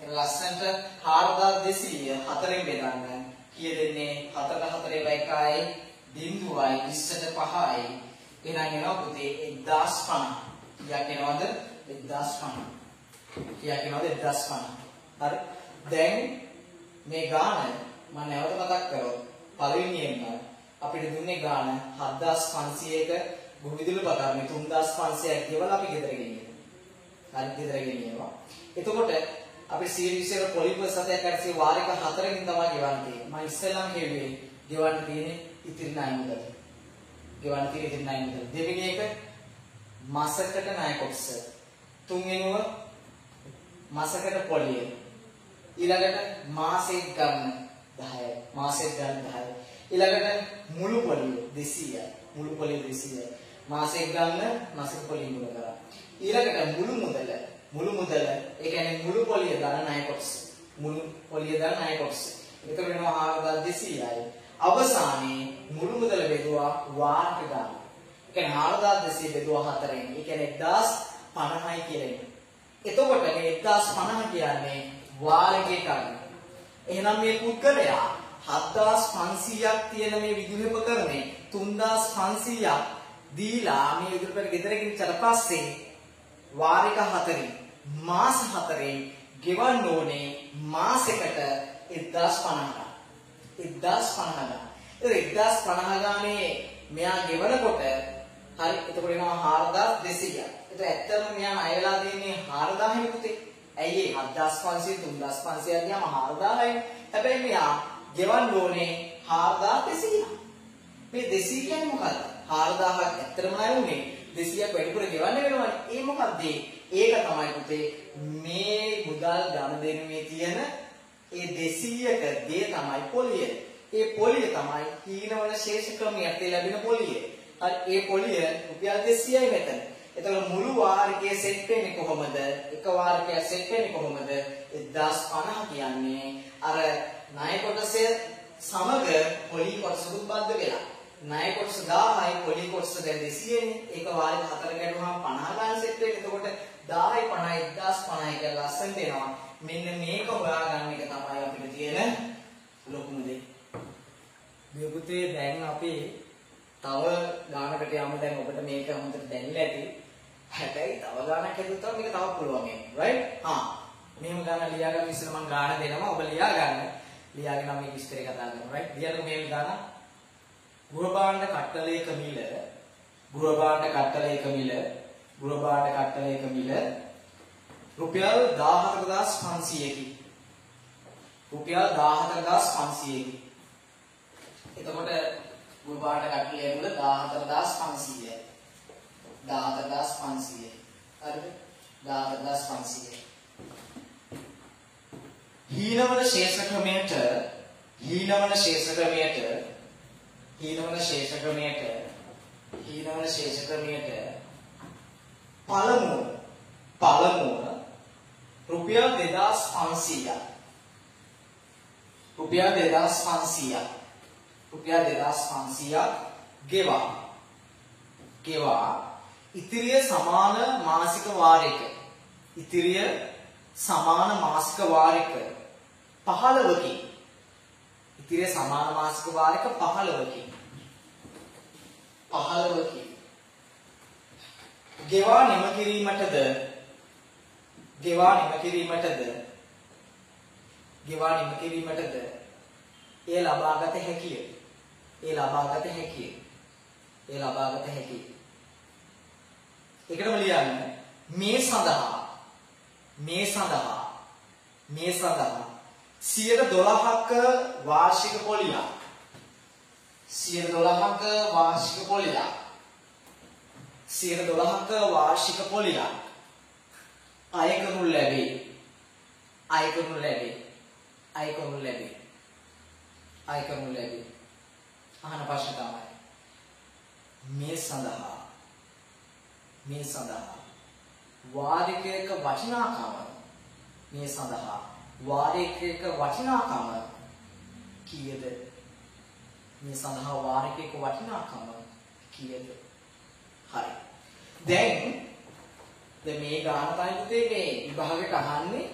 එහෙනම් ලස්සනට 4200 4ෙන් බෙදන්න කීය දෙන්නේ? 4 4 1යි 0යි 20ට 5යි. එහෙනම් එනවා පුතේ 1050. කීයක් එනවද? 1050. කීයක් එනවද? 1050. හරි. දැන් මේ ගාන මම නැවත මතක් කරොත් පළවෙනියෙන්ම අපිට දුන්නේ ගාන 7500ක ගුරු විදුලි පදරමේ 3500ක් කියවලා අපි ගෙදර ගෙනියනවා. හරි ගෙදර ගෙනියනවා. එතකොට අපි සීරීස් එක පොලිප සතයක් අරසේ වාරික 4කින් තමයි ගෙවන්න තියෙන්නේ. මම ඉස්සෙල්ලාම කියුවේ ගෙවන්න තියෙන්නේ ඉතිරි ණය මුදල. ගෙවන්න තියෙන්නේ ඉතිරි ණය මුදල. දෙවෙනි එක මාසකට ණය කොටස. තුන්වෙනිව මාසකට පොලිය. ඊළඟට මාසෙක ගන්න 10යි. මාසෙක ගන්න 10යි. ඊළඟට මුළු පොලිය 200යි. මුළු පොලිය 200යි. මාසෙක ගන්න මාසික පොලිය මුල කරා. ඊළඟට මුළු මුදල. මුළු මුදල ඒ කියන්නේ මුළු පොලිය දාන ණය කොටස. මුළු පොලිය දාන ණය කොටස. ඒක වෙනවා 4200යි. අවසානයේ මුළු මුදල බෙදුවා වාර්ෂික ගන්න. ඒ කියන්නේ 4200 බෙදුවා 4ෙන්. ඒ කියන්නේ 1050යි කියලා. එතකොට මේ 1050 කියන්නේ වාරිකේ ගන්න. එහෙනම් මේ පුද්ගලයා 7500ක් තියෙන මේ විදුලි උපකරණේ 3500ක් දීලා මේ විදුලිපර ගෙදර ගෙනිච්චට පස්සේ වාරික 4න් මාස 4න් ගෙවන්න ඕනේ මාසෙකට 1050ක්. 1050ක්. ඒ 1050 ගානේ මෙයා ගෙවනකොට හරි එතකොට එනවා 4200ක්. ඒක ඇත්තටම මෙයා ණය වෙලා දෙන්නේ 4000 පුතේ. ඇයි ඒ 7500 3500 ගියාම 4000යි. හැබැයි මෙයා ගෙවන්න ඕනේ 4200ක්. මේ 200 කියන්නේ මොකද්ද? 4000ක් ඇත්තටම ණය උනේ 200ක් වැඩිපුර ගෙවන්න වෙනවනේ. ඒ මොකද්ද? ඒක තමයි පුතේ මේ මුදල් ගනුදෙනුවේ තියෙන ඒ 200ක දේ තමයි පොලිය. ඒ පොලිය තමයි හීනවල ශේෂ ක්‍රමයට ලැබෙන පොලිය. හරි ඒ පොලිය රුපියල් 200යි මෙතන. එතකොට මුළු වාරිකයේ සෙට් වෙන්නේ කොහොමද? එක වාරිකයක් සෙට් වෙන්නේ කොහොමද? 1050 කියන්නේ අර ණය කොටස සමග පොලි කොටසකුත් බද්ධ වෙලා. ණය කොටස 1000යි පොලි කොටස දැන් 200නේ. ඒක වාරෙ 4 ගැටුවාම 50 ගන්න සෙට් වෙන්නේ. එතකොට 10යි 50යි 1050යි කියලා ලස්සනට එනවා. මෙන්න මේක හොයාගන්න එක තමයි අපිට තියෙන ලොකුම දේ. මේ පුතේ දැන් අපි තව ගානකට යමු. දැන් ඔබට මේක හොඳට දැනෙලා ඇති. හැබැයි තව ගානක් හදුවා මේක තව පුළුවන් වෙනවා. රයිට්? මෙහෙම ගාන ලියා ගන්න ඉස්සෙල්ලා මම ගාන දෙනවා. ඔබ ලියා ගන්න. ලියාගෙන මේ විස්තරය කතා කරමු. රයිට්? ලියන්න මේ ගාන ගෘහභාණ්ඩ කට්ටලයක මිල රුපියල් 14500කි. රුපියල් 14500කි. එතකොට ගෘහභාණ්ඩ කට්ටලයේ මුල 14500යි. 14500යි. හරිද? 14500යි. හීනවන ශේෂ ක්‍රමයට පළමුව රුපියල් 2500ක් ගෙවා ඉතිරිය සමාන මාසික වාරයක 15කින් ඉතිරිය සමාන මාසික වාරයක 15කින් ගෙවා නිම කිරීමටද ඒ ලබාගත හැකිය. ඒකටම ලියන්න මේ සඳහා 112ක වාර්ෂික පොලියක් 112ක වාර්ෂික පොලියක් අය කරනු ලැබේ. අහන ප්‍රශ්න තමයි මේ සඳහා වාරිකයක වටිනාකම කීයද? හරි. දැන් මේ ගාන තමයි පුතේ මේ විභාගයට අහන්නේ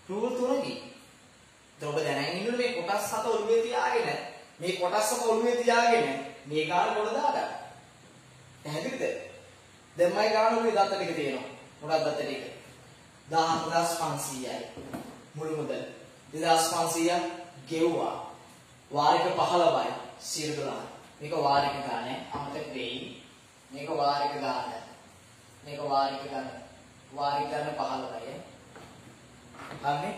රූල් 3කින්. ඔබ දැනගෙන ඉන්න මේ කොටස් 7 ඔළුවේ තියාගෙන මේ ගාන පොඩ දාගන්න. පැහැදිලිද? දැන් මයි ගාන ඔළුවේ දත්ත ටික තියෙනවා. මොකක්ද දත්ත ටික? 14500යි. මුළු මුදල 2500ක් ගෙවුවා. වාරික 15යි 112. මේක වාරික ගාන අමතක වෙයි. මේක වාරික ගාන 15යි. හරිනේ?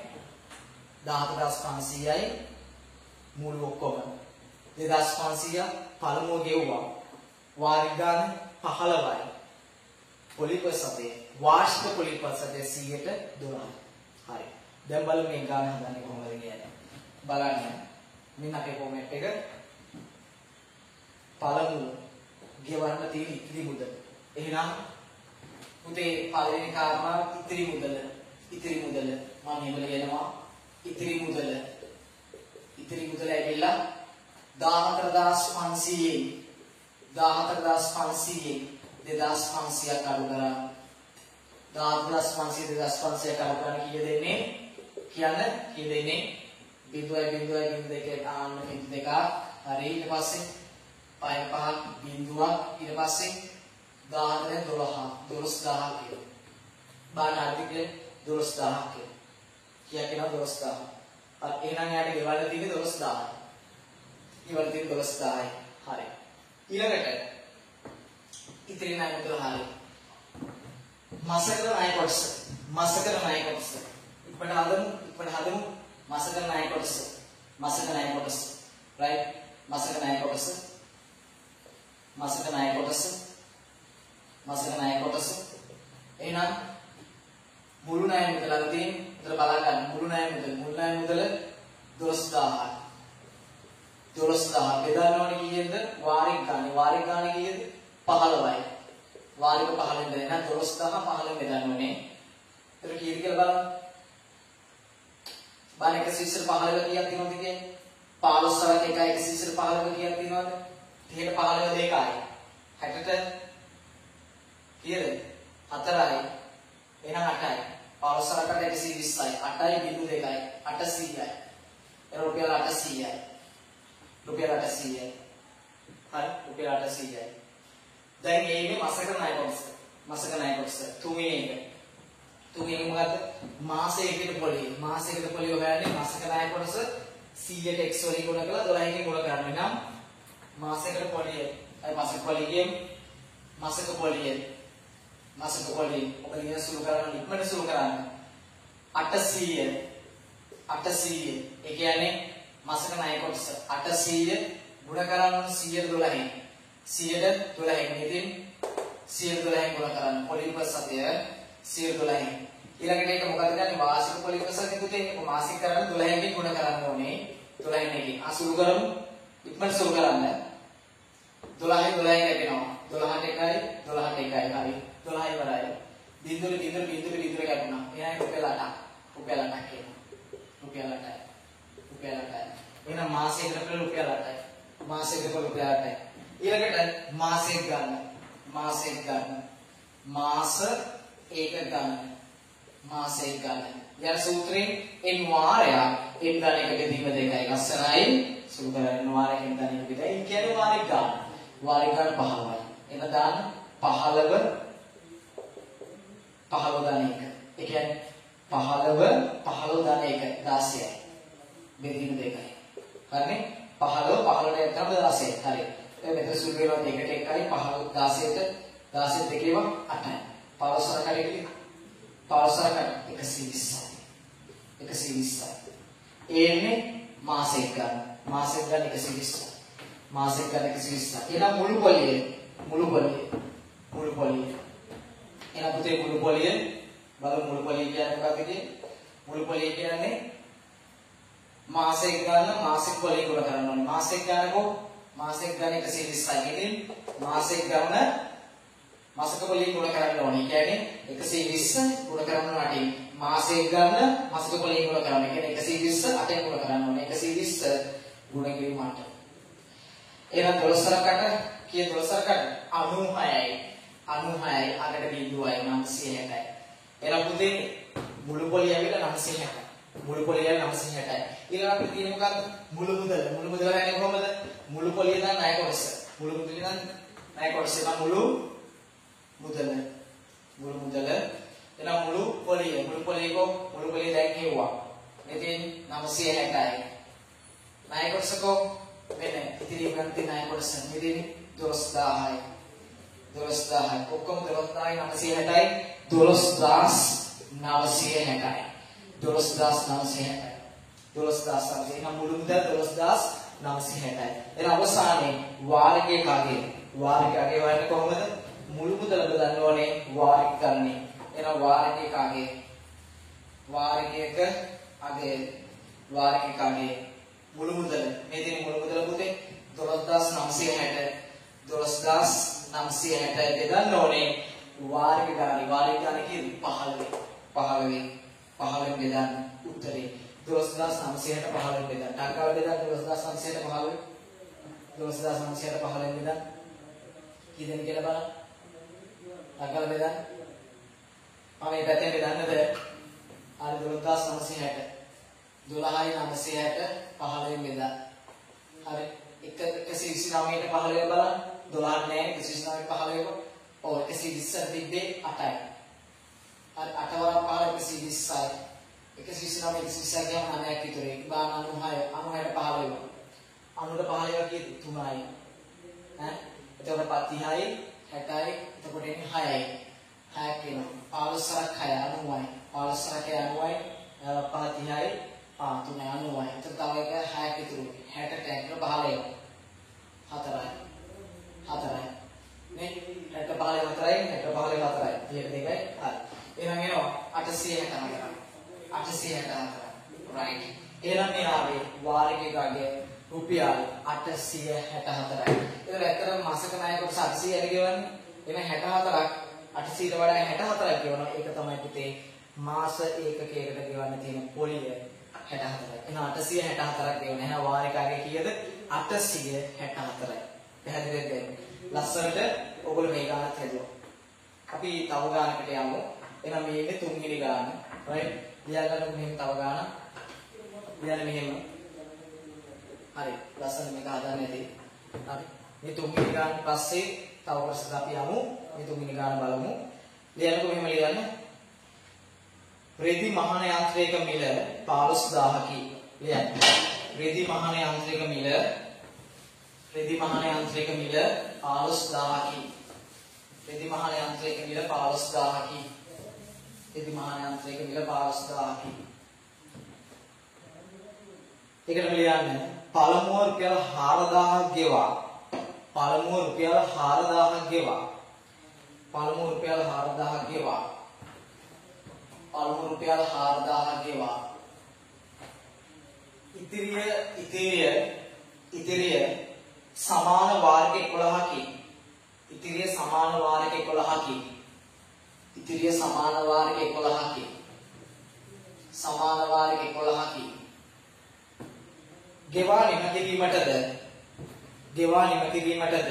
14500යි මුළු ඔක්කොම 2500ක් පළමුව ගෙවුවා. වාරික ගාන 15යි. පොලිපසතේ වාර්ෂික පොලිපසතේ 112. හරි. දැන් බලමු මේ ගාන හදන්නේ කොහොමද කියන්නේ. බලන්න. මෙන්න අපේ ෆෝමැට් එක. පළමුව ගෙවන්න තියෙන ඉතිරි මුදල. එහෙනම් පුතේ පළවෙනි කාරණා ඉතිරි මුදල මම මෙහෙම ලියනවා. ඉතිරි මුදල ඇවිල්ලා 14500න් 2500ක් අඩු කරා. 14500ක් අඩු කරන කීය දෙන්නේ? කීය දෙන්නේ? 0.02 ආන්න 2. හරි. ඊට පස්සේ 5ක් බිඳුවක්. ඊට පස්සේ 14 12000 කියලා. බාන අධිකේ 12000 කියලා. කියා කියනවා 12000. හරි. එහෙනම් යාට ගෙවල් තියෙන්නේ 12000. ගෙවල් තියෙන්නේ 12000යි. හරි. ඊළඟට ඉතිරි ණය මුදල හරිය. මාසකට ණය කොටස. ඉක්මනට හදමු. මාසක ණය කොටස. right? මාසක ණය කොටස. එහෙනම් මුළු ණය මුදල අර තියෙන උතර බලා ගන්න. මුළු ණය මුදල 12000යි. 12000 බෙදන්න ඕනේ කීයද? වාරික ගාන කීයද? 15යි. වාරික 15 ඉඳන් එහෙනම් 12000 15 බෙදන්න ඕනේ. ඒතර කීයද කියලා බලන්න. බලන්න 115 කීයක් තියෙනවද කියන්නේ? 15ක් 1 115 කීයක් තියෙනවද? 30ට 15 දෙකයි. 60ට කීයද? 4යි. එහෙනම් 8යි. 15කට 120යි. 8.2යි. 800යි. එන රුපියල් 800යි. රුපියල් 800යි. හරි රුපියල් 800යි. දැන් මේකේ මාසක ණය කොටස. මාසක ණය කොටස තුන්වෙනි එක. තුන්වෙනි මොකද්ද? මාසයකට පොලිය. මාසයකට පොලිය හොයන්නේ මාසක ණය කොටස 100ට x වලින් ගුණ කරලා 12කින් ගුණ කරන්න. නම් මාසයකට පොලිය. අය මාසක පොලිය කියන්නේ මාසක පොලිය. මාසක පොලිය. ඔබ ඉගෙන සුළු කරන්න ඉක්මනට සුළු කරන්න. 800 800 ඒ කියන්නේ මාසක ණය කොටස 800 ගුණ කරන්න 112න් 112න් ඉතින් 112න් ගුණ කරන්න පොලිපස් සතය 112න් ඊළඟට ඒක මොකද කියන්නේ වාර්ෂික පොලිපස් සතය පුතේ ඔබ මාසික කරන්න 12කින් ගුණ කරන්න ඕනේ 12න් එකකින් අසුළු කරමු ඉක්මනට සුළු කරන්න 12 12න් ලැබෙනවා 12ට 1යි 12ට 1යි හරි 12 ඉවරයි බිඳුර කැපුණා එහෙනම් රුපියල් 8ක් රුපියල් 8ක් කියනවා රුපියල් 8යි රුපියල් 8යි එහෙනම් මාසයකට රුපියල් 8යි මාසයකට රුපියල් 8යි ඊළඟට මාසෙක ගන්න මාස ඒක ගන්න මාසෙක ගන්න යාර සූත්‍රයෙන් n වාරයක් n ගන්න එක බෙදීම දෙකයි ලස්සනයි සුළු කරගෙන වාරයකින් ගන්න එක බෙදයි කියන්නේ වාරයක් ගන්න 15යි එන දාන්න 15 ගන්න එක ඒ කියන්නේ 15 ගන්න එක 16යි බෙදීම දෙකයි හරිනේ 15ට එකම 16 හරි මෙතන සුළු වෙනවා එකට එකයි 15 16ට දෙකේම 8යි 15 කරේ 120යි 120යි එන්නේ මාසෙක ගන්න 120යි මාසෙක ගන්න 120යි එනම් මුළු පොලිය එනම් පුතේ මුළු පොලිය බලමු මුළු පොලිය කියන්නේ මොකක්ද මුළු පොලිය කියන්නේ මාසෙක ගන්න මාසික පොලිය ගුණ කරන්න ඕනේ මාසෙක ගන්නකො මාසෙක ගන්න 120යි ඉතින් මාසෙක ගන්න මාසක පොලිය ගුණ කරන්න ඕනේ. කියන්නේ 120 ගුණ කරන්න නැටි. මාසෙක ගන්න මාසක පොලිය ගුණ කරන්න. කියන්නේ 120 8ෙන් ගුණ කරන්න ඕනේ. 120 ගුණ කිරීමට. එහෙනම් 12කට කීය 12කට 96යි. 96යි අකට බිඳුවයි 960යි. එහෙනම් පුතේ මුළු පොලිය ඇවිල්ලා 960යි. මුළු පොලිය 960යි. ඊළඟට තියෙන මොකක්ද? මුළු මුදල. මුළු මුදල කියන්නේ කොහොමද? මුළු පොලිය නම් ණය කොටස. මුළු මුදල නම් ණය කොටස. එහෙනම් මුළු මුදල එහෙනම් මුළු පොලිය දැන් හෙව්වා ඉතින් 960යි ණය කොටසක මෙන්න ඉතිරි ගන්න ණය කොටස මෙදින 12000යි ඔක්කොම 12000යි 960යි 12960යි එහෙනම් මුළු මුදල 12960යි එහෙනම් අවසානයේ වාරිකයේ කාගේ වයන කොහොමද මුළු මුදල බෙදන්න ඕනේ වාරික ගන්නේ. එහෙනම් වාරිකයක අගේ මුළු මුදල මේ තියෙන මුළු මුදල පුතේ 12960 බෙදන්න ඕනේ වාරික ගානේ කියන්නේ 15 බෙදන්න උත්තරේ 12960 15 බෙදන්න. ටංකාව බෙදන්න 12960 බෙදන්න. කීයද කියලා බලන්න. අකල් බෙදන්න. මේ පැත්තෙන් බෙදන්නද? හරි 12960. 12යි 960 15න් බෙදන්න. හරි 129ට 15 බලන්න. 12 නෑ 129ට 15. ඔව් 120 තිබ්බේ 8යි. හරි 8 වරක් 15 120යි. 129 120 කියම 9ක් විතරයි. 96 96ට 15. 90ට 15 කීයද? 3යි. ඈ එතකොට 30යි 60යි එතකොට එන්නේ 6යි 6ක් වෙනවා 15ක් 6 90යි 15ක් 90යි 30යි 3යි 90යි එතකොට තව එක 6ක් ඉතුරු 60ට 15 4යි නේ 60 15 4යි 60 15 4යි 32යි හරි එහෙනම් එනවා 864 right එහෙනම් මේ ආවේ වාරිකයේ රුපියල් 864යි. ඒක ඇත්තටම මාසක ණය කොටස 800යි කියවන්නේ. එන 64ක් 800ට වඩා 64ක් කියවනවා. ඒක තමයි පුතේ මාස ඒකකයකට ගෙවන්න තියෙන පොලිය 64යි. එන 864ක් ගෙවන. එහෙනම් වාරිකාගේ කීයද? 864යි. පැහැදිලිද? ලස්සනට ඔයගොල්ලෝ මේ ගානත් හැදුවා. අපි තව ගානකට යමු. එහෙනම් මේ ඉන්නේ තුන්වෙනි ගාන. right? ලියාගන්න මෙහෙම තව ගානක්. ලියන්න මෙහෙම. හරි. ලස්සන මේක හදන්න ඇති. හරි. මේ තුන්වෙනි ගාන පස්සේ තව කොටසක් අපි යමු. මේ තුන්වෙනි ගාන බලමු. ලියන්නකො මෙහෙම ලියන්න. රෙදි මහන යාන්ත්‍රයක මිල 15000කි. ලියන්න. රෙදි මහන යාන්ත්‍රයක මිල 15000කි. රෙදි මහන යාන්ත්‍රයක මිල 15000කි. රෙදි මහන යාන්ත්‍රයක මිල 15000කි. ඒකට ලියන්න. පළමුව රුපියල් 4000ක් ගෙවා. පළමුව රුපියල් 4000ක් ගෙවා. පළමුව රුපියල් 4000ක් ගෙවා. පළමුව රුපියල් 4000ක් ගෙවා. ඉතිරිය සමාන වාර්ග 11කි. ඉතිරිය සමාන වාර්ග 11කි. ඉතිරිය සමාන වාර්ග 11කි. සමාන වාර්ග 11කි. ගෙවා නිම කිරීමටද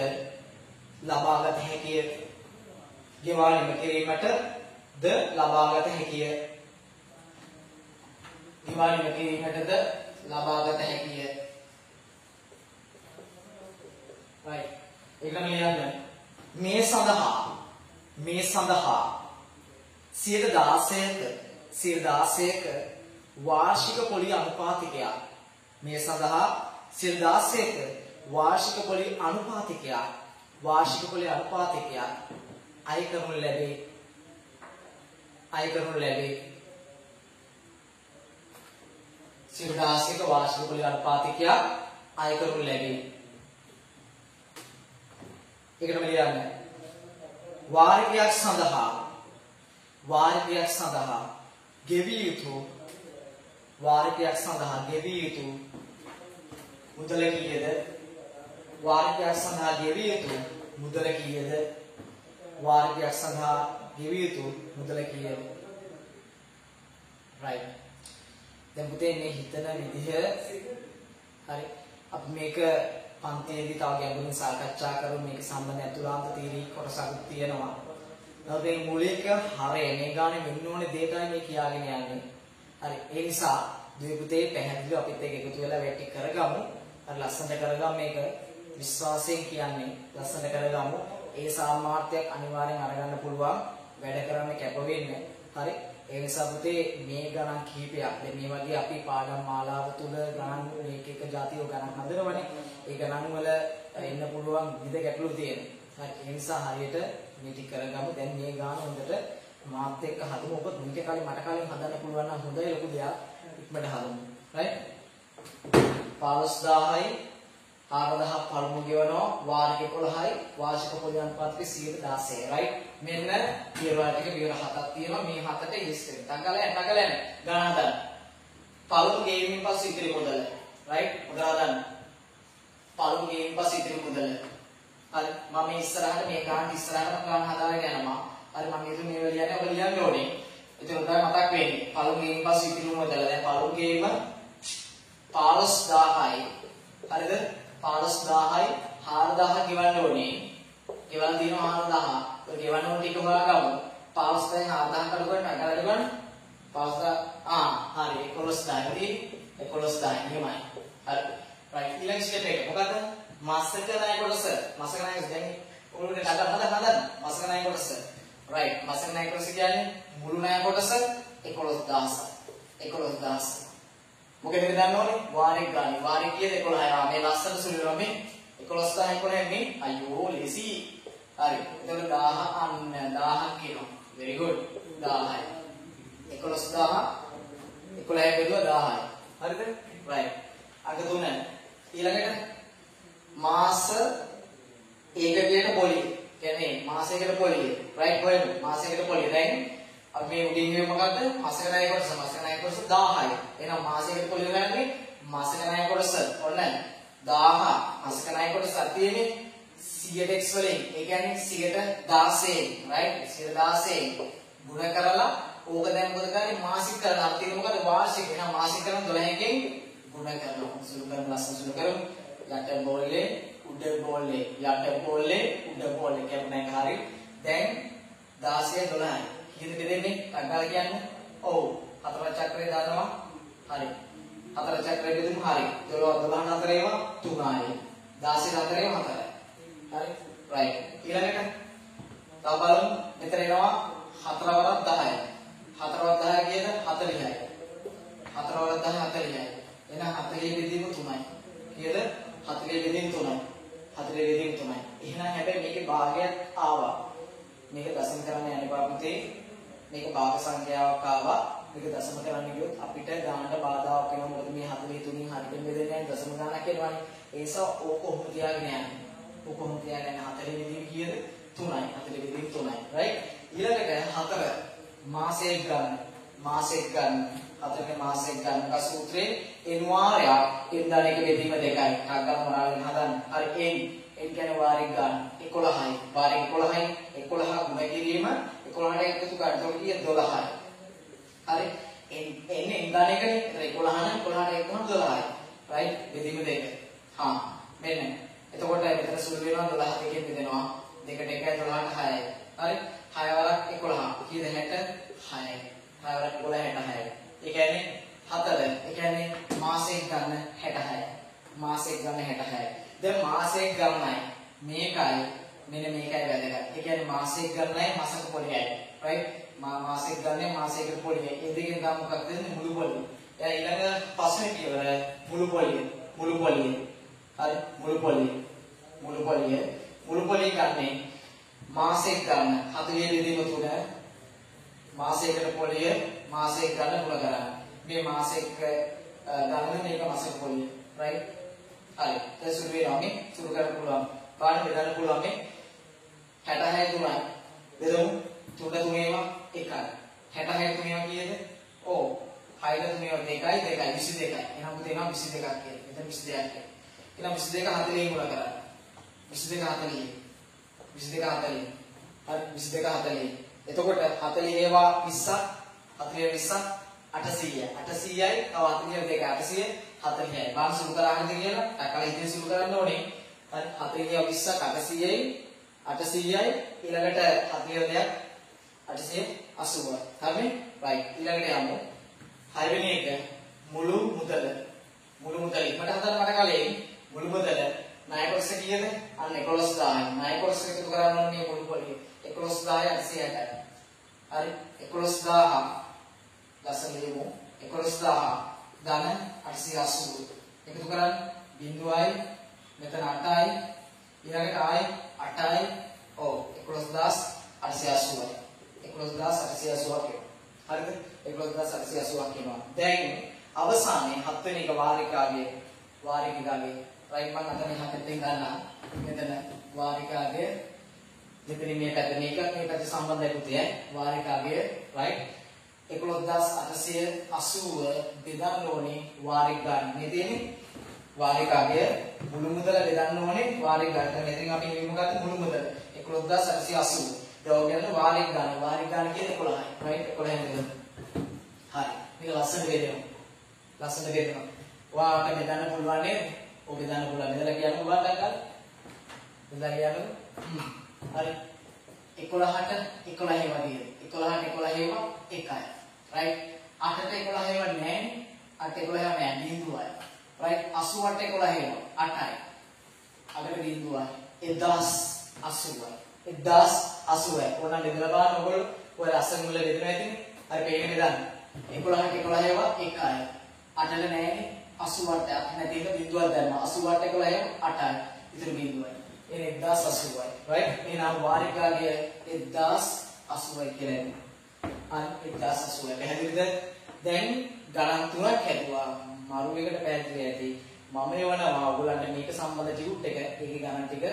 ලබාගත හැකිය. ගෙවා නිම කිරීමටද ලබාගත හැකිය. ගෙවා නිම කිරීමටද ලබාගත හැකිය. right. ඒකම ලියන්න. මේ සඳහා 16ක වාර්ෂික පොලි අනුපාතිකයක්. මේ සඳහා 16ක වාර්ෂික පොලි අනුපාතිකයක් අය කරනු ලැබේ. 16ක වාර්ෂික පොලි අනුපාතිකයක් අය කරනු ලැබේ. ඒකටම ලියන්න. වාරිකයක් සඳහා ගෙවිය යුතු මුදල කීයද? වාරිකයක් සඳහා ගෙවිය යුතු මුදල කීයද? වාරිකයක් සඳහා ගෙවිය යුතු මුදල කීයද? right. දැන් පුතේ මේ හිතන විදිහ හරි. අපි මේක පන්තියේදී තව ගැඹුරින් සාකච්ඡා කරමු. මේක සම්බන්ධ අතුලාන්ත තීරී කොටසක් තියෙනවා. නමුත් මේ මූලික හරය මේ ගානේ මෙන්න ඕනේ දෙයටයි මේ කියාගෙන යන්නේ. හරි. ඒ නිසා දුවේ පුතේ පැහැදිලිව අපිත් එක්ක එකතු වෙලා වැටි කරගමු. හරි ලස්සනට කරගමු මේක. විශ්වාසයෙන් කියන්නේ ලස්සනට කරගමු. ඒ සාමාර්ථයක් අනිවාර්යෙන් අරගන්න පුළුවන්. වැඩ කරන්න කැප වෙන්න. හරි. ඒ නිසා පුතේ මේ ගණන් කිහිපයක් දැන් මේ වගේ අපි පාඩම් මාලාව තුල ගණන් මේක එක જાතියෝ ගණන් හදනවනේ. ඒ ගණන් වල එන්න පුළුවන් විවිධ ගැටලු තියෙනවා. හරි. ඒ නිසා හරියට මේ ටික කරගමු. දැන් මේ ගාන හොඳට මාත් එක්ක හදමු. ඔබ මුලික කලින් මට කලින් හදන්න පුළුවන් නම් හොඳයි ලොකු දෙයක්. ඉක්මනට හදමු. right? 15000යි 4000 පළමු ගෙවනවා වාර්ග 11යි වාර්ෂික පොලි අනුපාතික 16යි. right? මෙන්න පියවර ටික පියවර 7ක් තියෙනවා. මේ 7ට ඉස් වෙන. තංගලයන් ගාන හදන්න. පළමු ගෙවීමෙන් පස්සේ ඉතිරි මුදල. right? උදා හදන්න. පළමු ගෙවීමෙන් පස්සේ ඉතිරි මුදල. හරි. මම ඉස්සරහට මේ ගාන ඉස්සරහටම ගාන හදාගෙන යනවා. හරි මම හිතුවේ මේ වෙලියට ඔබ ලියන්න ඕනේ. ඒක උදා මතක් වෙන්නේ. පළමු ගෙවීමෙන් පස්සේ ඉතිරි මුදල. දැන් පළමු ගෙවීම 15000යි. හරිද? 15000යි 4000 ගෙවන්න ඕනේ. ගෙවන්න තියෙනවා 4000. ඒ ගෙවන්න ඕන ටික හොයාගමු. 15000යි 4000 කඩ කරන්න අගලට ගන්න. 15000 හරි 11000 දී 11000 නියමයි. හරි. right ඊළඟ ස්ටෙප් එක මොකද්ද? මාසක ණය කොටස. මාසක ණය දැන් ඔළුවේ හදන්න. මාසක ණය කොටස. right මාසක ණය කොටස කියන්නේ මුළු ණය කොටස 11000. 11000. මොකද මේ දන්න ඕනේ? වාරික ගානේ. වාරික කීයද 11. මේ ලස්සන සුළුවා මේ 11000 11 මේ අයියෝ ලේසි. හරි. එතකොට 1000 අන්න 1000 කියනවා. very good. 1000යි. 11000 11 බෙදුවා 1000යි. හරිද? right. අග 3. ඊළඟට මාස ඒකකයට පොලිය. කියන්නේ මාසයකට පොලිය. right කොහෙද? මාසයකට පොලිය. දැන් අපි මේ උඩින් ගියේ මොකද්ද? මාසක ණය කොටස 1000යි. එහෙනම් මාසයකට පොලිය ගන්නේ මාසක ණය කොටස. ඔන්න 1000 මාසක ණය කොටස තියෙන්නේ 100x වලින්. ඒ කියන්නේ 116න්. right 116න් ගුණ කරලා ඕක දැන් මොකද කරන්නේ? මාසික කරලා අර තියෙන මොකද? වාර්ෂික. එහෙනම් මාසික කරන 12කින් ගුණ කරනවා. සුළු කරමු ලස්සන සුළු කරමු. යට බෝලේ උඩ බෝලේ යට බෝලේ උඩ බෝලේ කියන එක හරි. දැන් 16 12යි. කීයද බෙදෙන්නේ? අග්ගාල කියන්නේ. ඔව්. හතර චක්‍රය දානවා. හරි. හතර චක්‍රය බෙදුම හරි. 12 අතර ඒවා 3යි. 16 අතර ඒවා 4යි. හරි. right. ඊළඟට තව බලමු. මෙතන එනවා 4 වරක් 10යි. 4 වරක් 10 කියද 40යි. 4 වරක් 10 40යි. එහෙනම් 40 බෙදීම 3යි. කීයද? 40 බෙදීම 3යි. 40 බෙදීම 3යි. එහෙනම් හැබැයි මේකේ භාගයක් ආවා. මේක දශම කරන්න යන්න එපා පුතේ. මේක භාග සංඛ්‍යාවක් ආවා. මේක දශම කරන්න ගියොත් අපිට ගානට බාධාවක් වෙනවා. මොකද මේ 43 න් හරියට බෙදෙන්නේ නැහැ දශම ගානක් එනවනේ. ඒ නිසා ඕක කොහොමද තියාගෙන යන්නේ? ඕක කොහොමද තියාගෙන යන්නේ? 40 බෙදීම කීයද? 3යි. 40 බෙදීම 3යි. right? ඊළඟට 4 මාසයක් ගන්න. මාසයක් ගන්න. 4ක මාසයක් ගන්න. का सूत्रे n වාරයක් n දාන එක බෙදීම 2යි. ටක් ගන්න මොනවාගෙන හදන්න. හරි n කියන්නේ වාරයක් ගන්න. 11යි. වාරයක් 11යි. 11 ගුණ කිරීම 11ට එකතු කරලා එතකොට කීයද 12යි. හරි. n දාන එකනේ. 11 නම් 11ට එකතු කරන 12යි. right? බෙදීම 2. හා මෙන්න. එතකොට මෙතන සුළු වෙනවා 12 දෙකෙන් බෙදෙනවා. 2ට 1යි 12ට 6යි. හරි. 6 වරක් 11. කීයද 66යි. 6 වරක් 11 66යි. ඒ කියන්නේ 4. ඒ කියන්නේ මාසයක් ගන්න 66යි. මාසයක් ගන්න 66යි. දැන් මාසයක් ගන්නයි මේකයි මෙන්න මේකයි වැදගත්. ඒ කියන්නේ මාසයක් ගන්නයි මාසක පොලියයි. right? මාසයක් ගන්නේ මාසයකට පොලියයි. ඒ දෙකෙන් ගන්න මොකක්ද දෙන්නේ මුළු පොලිය. දැන් ඊළඟ පස්වෙනි පියවර මුළු පොලිය. මුළු පොලිය. හරි මුළු පොලිය. මුළු පොලිය. මුළු පොලිය ගන්නේ මාසයක් ගන්න 40 බෙදීම 3 මාසයකට පොලිය මාසයක් ගන්න මුල කරන්නේ. මේ මාසයක ගන්න මේක මාසක පොලිය. right? හරි. දැන් සුළු වෙනවා මේ සුළු කරන්න පුළුවන්. පාඩම බෙදන්න පුළුවන් මේ 66 3යි. බෙදමු 3 3 ඒවා 1යි. 66 3 ඒවා කීයද? ඔව්. 6 3 ඒවා 2යි 22යි. එහෙනම් පුතේ එනවා 22ක් කියලා. මෙතන 22ක් කියලා. එහෙනම් 22 40 මුල කරන්නේ. 22 40. 22 40. හරි 22 40. එතකොට 40 ඒවා 20ක් 40 20ක් 800යි. 800යි තව 42යි 800 40යි. බාම් සුළු කරාගෙනද කියලා අකල ඉතින් සුළු කරන්න ඕනේ. හරි 40 20ක් 800යි 800යි ඊළඟට 42ක් 880යි. හරිනේ? right. ඊළඟට යමු. හයවෙනි එක මුළු මුදල. මුළු මුදල ඉක්මනට හදන්න මට කලින් මුළු මුදල ණය කොටස කීයද? අන්න 11000යි. ණය කොටස එකතු කරන්න ඕනේ මුළු පොලිය. 11000යි 860යි. හරි 11000 ලස්සන ලියමු. 11000 ධන 880. එකතු කරන්න බිඳුවයි මෙතන 8යි ඊළඟට ආයි 8යි ඔව් 11880යි. 11880ක් එනවා. හරිද? 11880ක් එනවා. දැන් අවසානයේ 7 වෙනි එක වාරිකාගේ right මම අතන එහා පැත්තෙන් ගන්නවා. මෙතන වාරිකාගේ මෙතන මේ පැත්ත මේකට සම්බන්ධයි පුතේ. වාරිකාගේ right 11880 බෙදන්න ඕනේ වාරික ගන්න. මේ තියෙන්නේ වාරිකාගේ මුළු මුදල බෙදන්න ඕනේ වාරික ගන්න. මෙතන අපි මෙන්න මොකක්ද මුළු මුදල 11880. දවල් ගන්න වාරික ගන්න. වාරික ගන්න කියන්නේ 11යි. right 11 නේද? හරි. මේක ලස්සන බෙදෙනවා. ලස්සන බෙදෙනවා. වාට බෙදන්න පුළුවන් නේද? ඔය බෙදන්න පුළුවන්. බෙදලා කියන්න වාට ගන්න. බෙදලා කියන්න. හරි. 11ට 11 ඒවා දියද. 11ට 11 ඒවා 1යි. right 8ට 11 ඒවා නැහැ. 8ට 11 ඒවා නැහැ. බිඳුවයි. right 88ට 11 ඒවා 8යි. අගට බිඳුවයි. 1080යි. 1080යි. ඕනනම් බෙදලා බලන්න ඔයගොල්ලෝ ඔය ලස්සන මුල බෙදෙනවා ඇතිනේ. හරි පේන්නේ බෙදන්න. 11ට 11 ඒවා 1යි. 8ට නැහැනේ. 88ට නැති එක බිඳුවක් දැම්මා. 88ට 11 ඒවා 8යි. ඉතින් බිඳුවයි. එනේ 1080යි. right එහෙනම් වාරිකාගේ 1080යි කියලා. අන්න 1080යි. පැහැදිලිද? දැන් ගණන් තුනක් හැදුවා. මරු එකට පැහැදිලි ඇති. මම එවනවා ඔයගොල්ලන්ට මේක සම්බන්ධ ටියුට් එක ඒකේ ගණන් ටික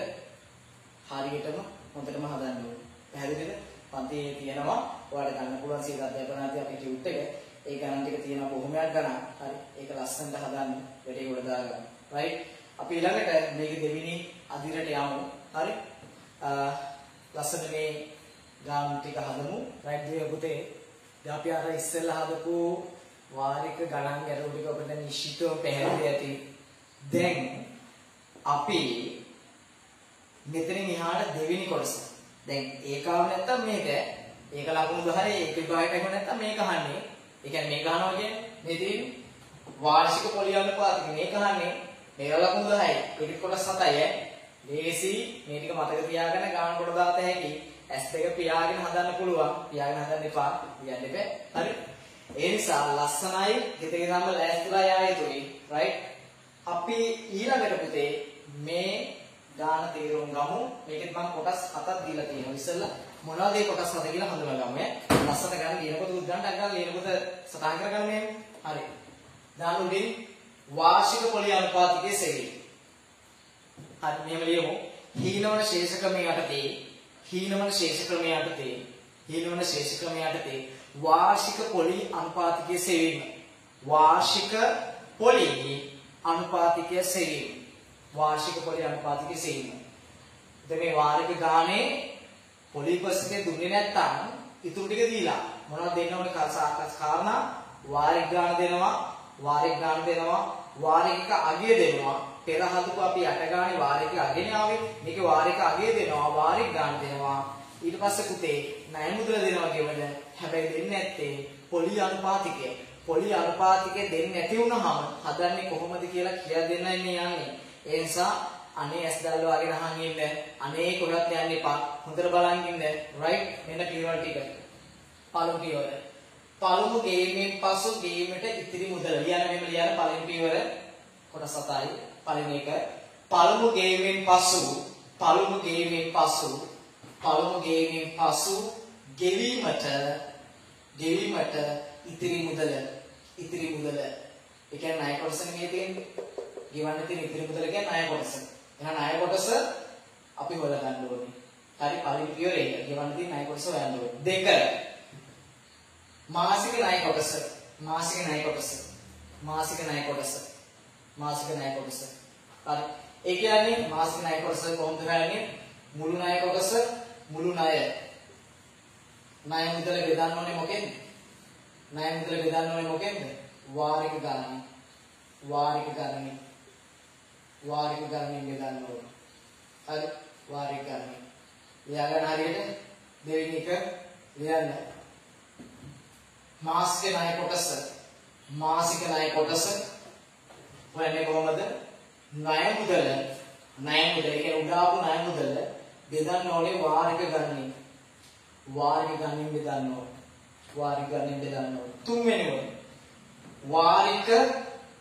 හරියටම හොඳටම හදන්න ඕනේ. පැහැදිලිද? පන්තියේ තියෙනවා ඔයාලට ගන්න පුළුවන් සීල අධ්‍යාපනාදී අපේ ටියුට් එක. ඒ ගණන් ටික තියෙනවා බොහොමයක් ගණන්. හරි. ඒක ලස්සනට හදන්න. වැඩේ උඩ දාගන්න. right අපි ඊළඟට මේක දෙවෙනි අදිරට යමු. හරි. ලස්සන මේ ගාම් ටික හදමු. right දෙවියෝ පුතේ. දැන් අපි අර ඉස්සෙල්ලා හදපු වාරික ගණන් ගැටළු ටික ඔබට නිශ්චිතව පැහැදිලි ඇති. දැන් අපි මෙතනින් එහාට දෙවෙනි කොටස. දැන් ඒකාව නැත්තම් මේක. ඒක ලකුණු 10 ඒක විභාගයට එහෙම නැත්තම් මේක අහන්නේ. ඒ කියන්නේ මේක අහනවා කියන්නේ මේ තියෙන්නේ වාර්ෂික පොලි අනුපාතික මේක අහන්නේ. මේක ලකුණු 10යි. ඒක කොටස් 7යි. ලේසි මේ ටික මතක තියාගෙන ගාන කොට දාත හැකි. S2 පියාගෙන හදන්න පුළුවන්. පියාගෙන හදන්න එපා. කියන්න එපා. හරි. ඒ නිසා ලස්සනයි හිතේ නම් ලෑස්තිලා යා යුතුයි. right? අපි ඊළඟට පුතේ මේ ගාන තේරුම් ගමු. මේකෙත් මම කොටස් 7ක් දීලා තියෙනවා. ඉස්සෙල්ලා මොනවද මේ කොටස් 7 කියලා හඳුනා ගමු. ලස්සන ගන්න ලියනකොට උද්දන්ට අග්ගා ලියනකොට සටහන් කරගන්න මේ. හරි. දාන උඩින් වාර්ෂික පොලි අනුපාතිකයේ සෙවි. හරි මෙහෙම ලියමු. හීනවන ශේෂ ක්‍රමයේ යටතේ හීනවන ශේෂ ක්‍රමයේ යටතේ හීනවන ශේෂ ක්‍රමයේ යටතේ වාර්ෂික පොලි අනුපාතිකයේ සෙවීම. වාර්ෂික පොලි අනුපාතිකයේ සෙවීම. වාර්ෂික පොලි අනුපාතිකයේ සෙවීම. දැන් මේ වාර්ෂික ගානේ පොලි පර්සන්ටේජ් දුන්නේ නැත්නම් ඉතුරු ටික දීලා මොනවද දෙන්න ඕනේ කාරණා වාර්ෂික ගාන දෙනවා වාර්ෂික ගාන දෙනවා වාර්ෂික අගය දෙනවා පෙර හදුපු අපි යට ගානේ වාර්ෂික අගයනේ ආවේ මේකේ වාර්ෂික අගය දෙනවා වාර්ෂික ගාන දෙනවා ඊට පස්සේ පුතේ ණය මුදල දෙනවා කියවල හැබැයි දෙන්නේ නැත්තේ පොලි අනුපාතිකය පොලි අනුපාතිකය දෙන්නේ නැති වුනහම හදන්නේ කොහොමද කියලා කියලා දෙන්නයි මේ යන්නේ ඒ නිසා අනේ ඇස් දැල්ල වගේ අහන් ඉන්න අනේ කොහෙවත් යන්න එපා හොඳට බලන් ඉන්න right මෙන්න පියවර ටික පළමු පියවර පළමු ගේමෙන් පසු ගේමට ඉතිරි මුදල ලියන්න මෙන්න ලියන්න පළමු පියවර කොටස් 7යි පළවෙනි එක පළමු ගේමෙන් පසු ගෙවීමට ඉතිරි මුදල ඒ කියන්නේ ණය කොටසනේ මේ තියෙන්නේ ගෙවන්න තියෙන ඉතිරි මුදල කියන්නේ ණය කොටස එහෙනම් ණය කොටස අපි හොයලා ගන්න ඕනේ. හරි පළවෙනි පියවර එක. ගෙවන්න තියෙන ණය කොටස හොයන්න ඕනේ. දෙක. මාසික ණය කොටස. හරි. ඒ කියන්නේ මාසික ණය කොටස කොහොමද හොයන්නේ? මුළු ණය කොටස මුළු ණය. ණය මුදල බෙදන්න ඕනේ මොකෙන්ද? වාරික ගණන්. වාරික ගණන් බෙදන්න ඕනේ. හරි වාරික ගණන්. ලියාගන්න හරියට දෙවෙනි එක ලියන්න. මාසික ණය කොටස හොයන්නේ කොහොමද? ණය මුදල කියන්නේ උඩාපු ණය මුදල බෙදන්න ඕනේ වාරික ගණනින්. වාරික ගණනින් බෙදන්න ඕනේ. තුන්වෙනි එක වාරික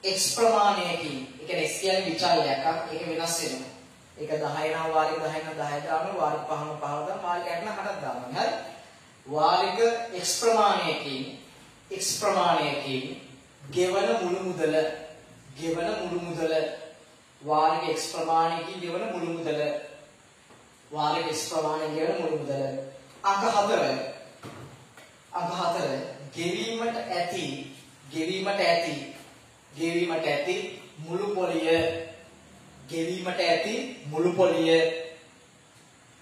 x ප්‍රමාණයකින්. ඒ කියන්නේ x කියන්නේ විචාරයක්. ඒක වෙනස් වෙනවා. ඒක 10 නම් වාරික 10 නම් 10 දානවා වාරික 5 නම් 5 දානවා වාරික 8 නම් 8ක් දානවා. හරි? වාරික x ප්‍රමාණයකින් ගෙවන මුළු මුදල වාරික x ප්‍රමාණයකින් ගෙවන මුළු මුදල අංක 4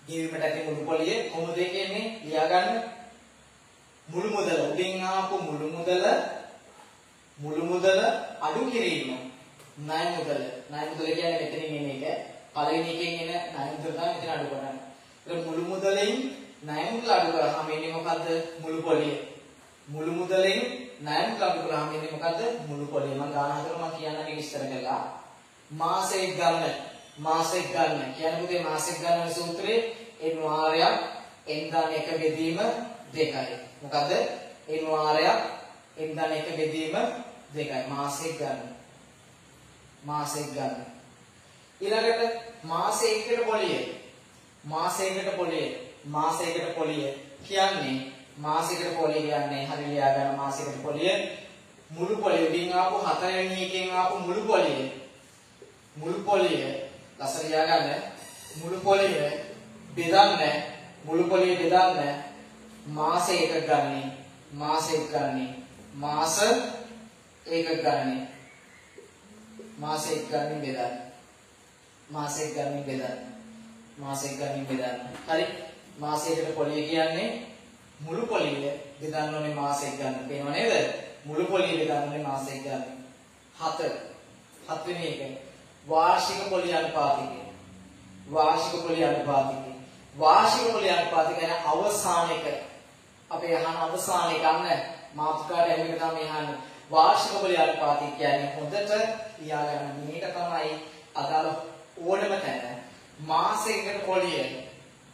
ගෙවීමට ඇති මුළු පොලිය කොහොමද කියන්නේ ලියා ගන්න මුළු මුදල උඩින් ආපු මුළු මුදල අඩු කිරීම ණය මුදල කියන්නේ මෙතනින් එන එක පළවෙනි එකෙන් එන ණය මුදල තමයි මෙතන අඩු කරන්නේ. ඒක මුළු මුදලෙන් ණය මුදල අඩු කරාම එන්නේ මොකද්ද? මුළු පොලිය. මුළු මුදලෙන් ණය මුදල අඩු කරාම එන්නේ මොකද්ද? මුළු පොලිය. මම ගාන හතර මම කියන්නගේ විස්තර කළා. මාසෙක් ගන්න කියන්නේ පුතේ මාසෙක් ගන්න සූත්‍රයේ n වාරයක් n දාන එක බෙදීම 2යි. මොකද්ද? n වාරයක් n දාන එක බෙදීම 2යි. මාසෙක් ගන්න. ඊළඟට මාසයකට පොලිය කියන්නේ හරි ලියා ගන්න මාසයකට පොලිය මුළු පොලිය උඩින් ආපු 4 වෙනි එකෙන් ආපු මුළු පොලිය ලස්සන ලියා ගන්න මුළු පොලිය බෙදන්න මාස එකක් ගන්න මාස එකක් බෙදන්න. හරි මාසයකට පොලිය කියන්නේ මුළු පොලිය බෙදන්න ඕනේ මාස එකක් ගන්න. පේනව නේද? මුළු පොලිය බෙදන්න ඕනේ මාස එකක් ගන්න. 7 වෙනි එක වාර්ෂික පොලි අනුපාතිකය. වාර්ෂික පොලි අනුපාතිකය. වාර්ෂික පොලි අනුපාතිකය කියන්නේ අවසාන එක. අපේ අහන අවසාන එක අන්න මාතෘකාවට එන්නේ තමයි අහන්නේ. වාර්ෂික පොලි අනුපාතිකය කියන්නේ හොඳට ලියාගන්න. මේක තමයි අදාළ ඕනම තැන. මාසයකට පොලිය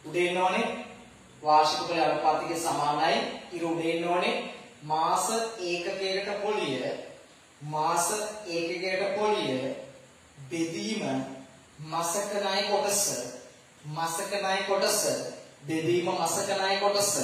උඩ එන්න ඕනේ. වාර්ෂික පොලි අනුපාතිකය සමානයි ඉර උඩ එන්න ඕනේ. මාස ඒකකයකට පොලිය. මාස ඒකකයකට පොලිය බෙදීම මාසක ණය කොටස. මාසක ණය කොටස බෙදීම මාසක ණය කොටස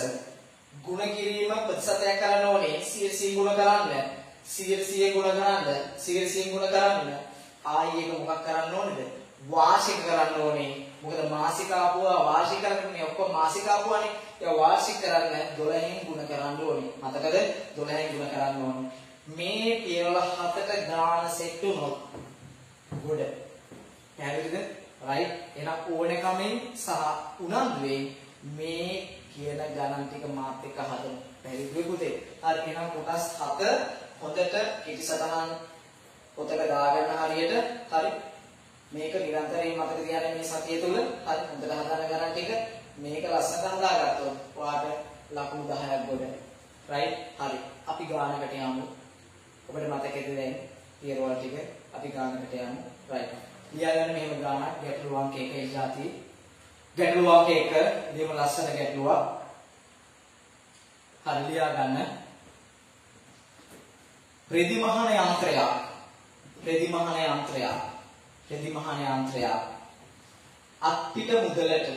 ගුණ කිරීම ප්‍රතිශතයක් කරන්න ඕනේ. 100 ගුණ කරන්න. 100 ගුණ කරන්න. 100 ගුණ කරන්න. ආයි එක මොකක් කරන්න ඕනේද? වාර්ෂික කරන්න ඕනේ. මොකද මාසික ආපුවා වාර්ෂික කරන්නේ ඔක්කොම මාසික ආපුවානේ. ඒ වාර්ෂික කරන්න 12න් ගුණ කරන්න ඕනේ. මතකද? 12න් ගුණ කරන්න ඕනේ. මේ පියවර 7ට ගාන සෙට් වුණොත් ගොඩ. පැහැදිලිද? රයිට්. එහෙනම් ඕනකමින් සහ උනන්දුවෙන් මේ කියන ගණන් ටික මාත් එක්ක හදමු. පැහැදිලිද පුතේ? හරි. එහෙනම් කොටස් 7 හොඳට කෙටි සටහන් පොතක දාගන්න හරියට. හරි. මේක නිරන්තරයෙන් මතක තියාගන්න මේ සතිය තුල. හරි. හොඳට හදාන ගණන් ටික මේක ලස්සනට හදාගත්තොත් ඔයාට ලකුණු 10ක් ගොඩ. රයිට්. හරි. අපි ගානකට යමු. ඔබට මතකද දැන් පියවර ටික අපි ගානකට යමු. රයිට්. ලියාගන්න මෙහෙම ගානක් ගැටළු අංක 1 જાති. ගැටළු අංක 1 දෙම ලස්සන ගැටලුවක්. හරි ලියාගන්න. රෙදි මහන යන්ත්‍රයක්. රෙදි මහන යන්ත්‍රයක්. රෙදි මහන යන්ත්‍රයක්. අත්පිට මුදලට.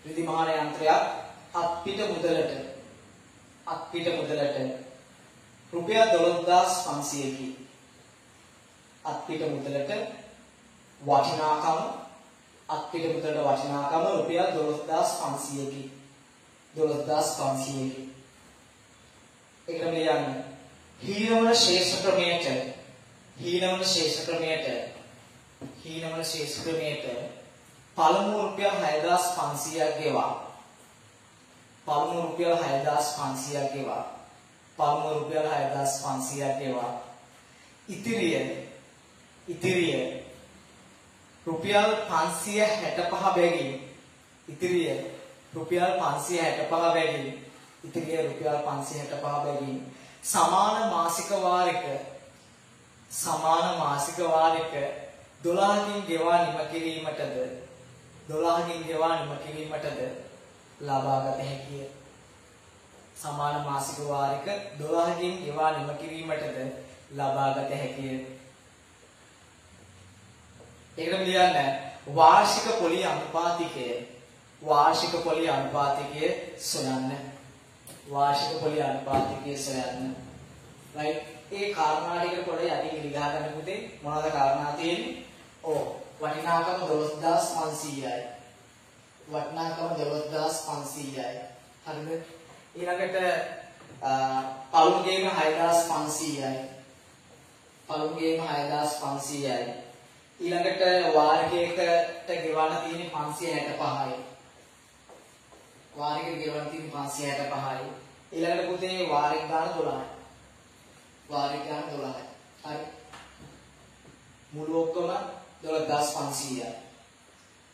රෙදි මහන යන්ත්‍රයක් අත්පිට මුදලට. අත්පිට මුදලට රුපියල් 12500කි. අත්පිට මුදලට වටිනාකම අත්පිට මුදලට වටිනාකම රුපියල් 12500කි. 12500කි. ඒකම ලියන්න. හීනවන ශේෂ ක්‍රමයට හීනවන ශේෂ ක්‍රමයට හීනවන ශේෂ ක්‍රමයට පළමු රුපියල් 6500ක් ගෙවා. පළමු රුපියල් 6500ක් ගෙවා. පළමු රුපියල් 6500ක් ගෙවා. ඉතිරිය රුපියල් 565 බැගින් ඉතිරිය රුපියල් 565 බැගින් ඉතිරිය රුපියල් 565 බැගින් සමාන මාසික වාරික 12කින් ගෙවා නිම කිරීමටද 12කින් ගෙවා නිම කිරීමටද ලබාගත හැකිය. සමාන මාසික වාරික 12කින් ගෙවා නිම කිරීමටද ලබාගත හැකිය. ඒකම ලියන්න. වාර්ෂික පොලි අනුපාතිකය. වාර්ෂික පොලි අනුපාතිකය සොයන්න. වාර්ෂික පොලි අනුපාතිකය සොයන්න. රයිට්. ඒ කාරණා ටික පොඩ්ඩක් යටින් ඉලිගහ ගන්න පුතේ. මොනවද කාරණා තියෙන්නේ? වටිනාකම 12500යි. වටිනාකම 12500යි. හරිද? ඊළඟට පළමු ගේම 6500යි. පළමු ගේම 6500යි. ඊළඟට වාරිකයකට ගෙවන්න තියෙන්නේ 565යි. වාරිකයකට ගෙවන්න තියෙන්නේ 565යි. ඊළඟට පුතේ වාරික ගාන 12යි. වාරික ගාන 12යි. හරි. මුළු ඔක්කොම 12500යි.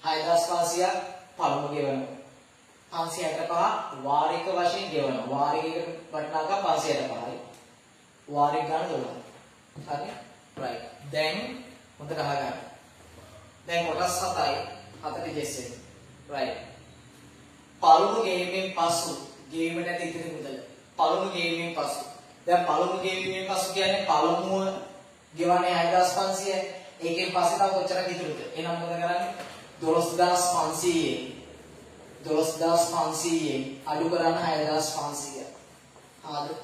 6500ක් පළමු ගෙවන. 565 වාරික වශයෙන් ගෙවන. වාරිකයකට වටිනාකම 565යි. වාරික ගාන 12යි. හරි. right. දැන් හොඳට අහගන්න. දැන් කොටස් 7යි 4 දෙස්සේ. right. පළමු ගේමෙන් පසු ගේම නැති ඉතිරි මුදල. පළමු ගේමෙන් පසු. දැන් පළමු ගේමෙන් පසු කියන්නේ පළමුව ගෙවන්නේ 6500යි. ඒකෙන් පස්සේ තව කොච්චරක් ඉතුරුද? එහෙනම් මොකද කරන්නේ? 12500යි. 12500යි අඩු කරන්න 6500යි. හරිද?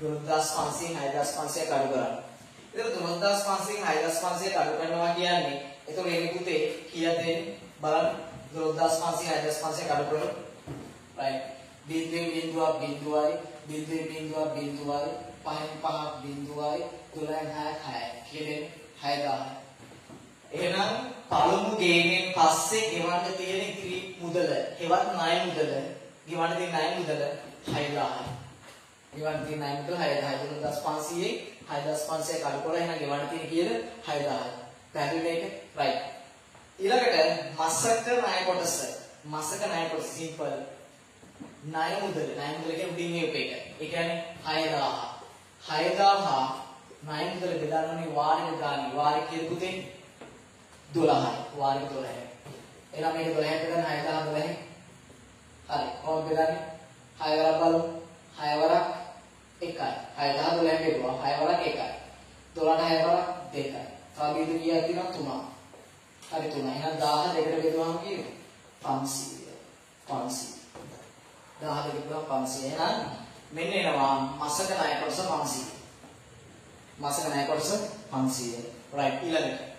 12500න් 6500ක් අඩු කරන්න. ඒක 12500න් 6500ක් අඩු කරනවා කියන්නේ එතකොට එන්නේ පුතේ කීයද බලන්න 12500න් 6500ක් අඩු කරලා right බිඳුවක් බිඳුවයි බිඳුවක් බිඳුවයි පහෙන් පහක් බිඳුවයි 12න් 6ක් 6යි කියන්නේ 6000. එහෙනම් පළමු ගේමෙන් පස්සේ ගෙවන්න තියෙන ඉතිරි මුදල හෙවත් ණය මුදල ගෙවන්න තියෙන ණය මුදල 6000යි. ගෙවන්න තියෙන ණය මුදල 6000යි. 12500න් 6500 කඩ කරලා එහෙනම් ගෙවන්න තියෙන කීයද 6000යි. පැහැදිලි මේක? right. ඊළඟට මසක ණය කොටස. මසක ණය කොටස simple. ණය මුදල කියන්නේ උඩින් මේ එක. ඒ කියන්නේ 6000. 6000 ණය මුදල බෙදාගන්නේ වාරික ගානේ. වාරික කියන පුතේ 12යි. වාරික 12යි. එහෙනම් මේක 12ට ගන්න 6000 12යි. හරි. කොහොමද බෙදන්නේ? 6 වරක් බලමු. 6 වරක් 1යි. 6000 12න් බෙදුවා. 6 වරක් 1යි. 12ට 6 වරක් 2යි. තව බිඳු කීයක් තියෙනවද? 3ක්. හරි 3යි. එහෙනම් 1000 දෙකට බෙදුවාම කීයද? 500. 500. 1000 දෙකට බෙදුවා 500. එහෙනම් මෙන්න එනවා මාසක ණය කොටස 500. මාසක ණය කොටස 500. right. ඊළඟට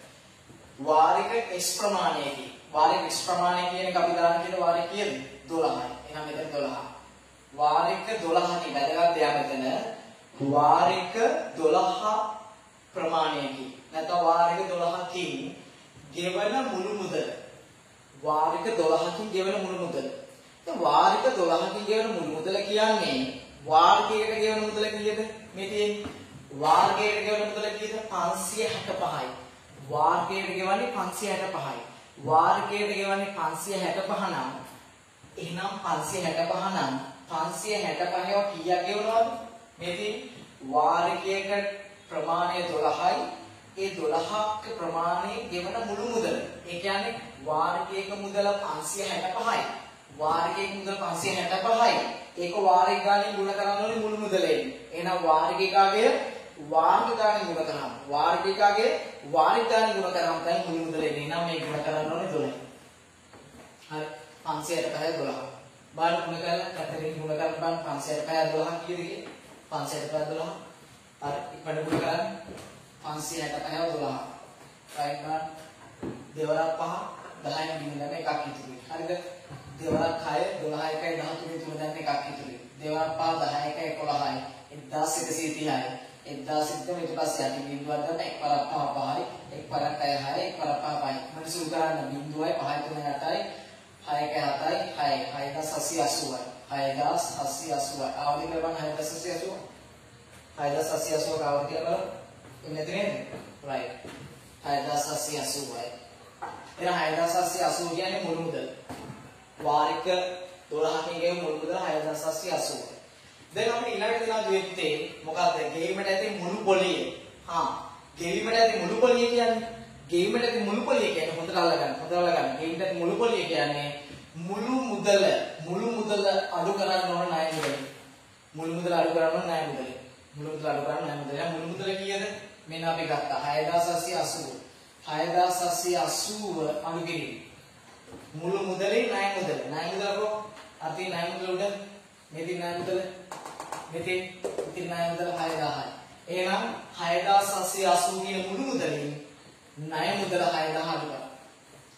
වාරික x ප්‍රමාණයකි. වාරික x ප්‍රමාණය කියන එක අපි දාන්න කියන වාරික කීයද? 12යි. එහෙනම් මෙතන 12. වාරික 12කි වැදගත් දෙයක් මෙතන. වාරික 12 ප්‍රමාණයකි. නැත්නම් වාරික 12කින් ගෙවන මුළු මුදල. වාරික 12කින් ගෙවන මුළු මුදල. දැන් වාරික 12කින් ගෙවන මුළු මුදල කියන්නේ වාර්ගයකට ගෙවන මුදල කීයද? මේ තියෙන්නේ. වාර්ගයකට ගෙවන මුදල කීයද? 565යි. වාර්ගයට ගෙවන්නේ 565යි. වාර්ගයට ගෙවන්නේ 565 නම් එහෙනම් 565 නම් 565ව කීයක් ගෙවනවද? මේ තියෙන්නේ වාර්ගයක ප්‍රමාණය 12යි. ඒ 12ක ප්‍රමාණය ගෙවන මුළු මුදල. ඒ කියන්නේ වාර්ගයක මුදල 565යි. වාර්ගයක මුදල 565යි. ඒක වාර්ගික ගානේ ගුණ කරන්න ඕනේ මුළු මුදලෙන්. එහෙනම් වාර්ගිකාගේ වාර්ග ගානේ ගුණ කරාම වාර්ගිකාගේ වාර්ග ගානේ ගුණ කරාම තමයි මුළු මුදල එන්නේ. එහෙනම් මේ ගුණ කරන්න ඕනේ 12. හරි 565 12. බාල ගුණ කරලා කතරේ ගුණ කරලා බලන්න 565 12 කීයද කියේ? 565 12. හරි ඉක්මනට ගුණ කරන්න 565 12. right බලන්න. දෙවරක් 5 10න් ගිනින්න එකක් ඉතුරුයි. හරිද? දෙවරක් 6 12යි 13යි තුන දැන් එකක් ඉතුරුයි. දෙවරක් 5 10යි 11යි 1130යි. 1130 ඊට පස්සේ යටි බිඳුවක් ගන්න එක් පරක් 5 5යි එක් පරක් 6යි එක් පරක් 5යි. මනස උදාහරණ බිඳුවයි 5යි 3යි 8යි 6යි 7යි 6යි 6780යි 6780යි. ආවද කියලා බලන්න 6780. 6780 ආවද කියලා බලන්න. එන්නේ නේද? right. 6780යි. එහෙනම් 6780 කියන්නේ මුළු මුදල. වාරික 12කින් ගෙවන මුළු මුදල 6780යි. දැන් අපිට ඊළඟට දෙනවා දෙත්තේ මොකක්ද? ගෙවීමට ඇති මුළු පොලිය. ගෙවීමට ඇති මුළු පොලිය කියන්නේ ගෙවීමට ඇති මුළු පොලිය කියන්නේ හොඳට අල්ලගන්න. හොඳට අල්ලගන්න. ගෙවීමට ඇති මුළු පොලිය කියන්නේ මුළු මුදල අඩු කරන්න ඕන ණය මුදල. මුළු මුදල අඩු කරන්න ඕන ණය මුදල. මුළු මුදල අඩු කරන්න ණය මුදල. මුළු මුදල කීයද? මෙන්න අපි ගත්තා 6780. 6780 අඩු කිරීම. මුළු මුදලේ ණය මුදල. ණය මුදල කො අති ණය මුදල උඩ මෙතන ණය මුදල මෙතන ණය මුදල 6000යි. එහෙනම් 6780 කියන මුළු මුදලින් ණය මුදල 6000 අඩු කරා.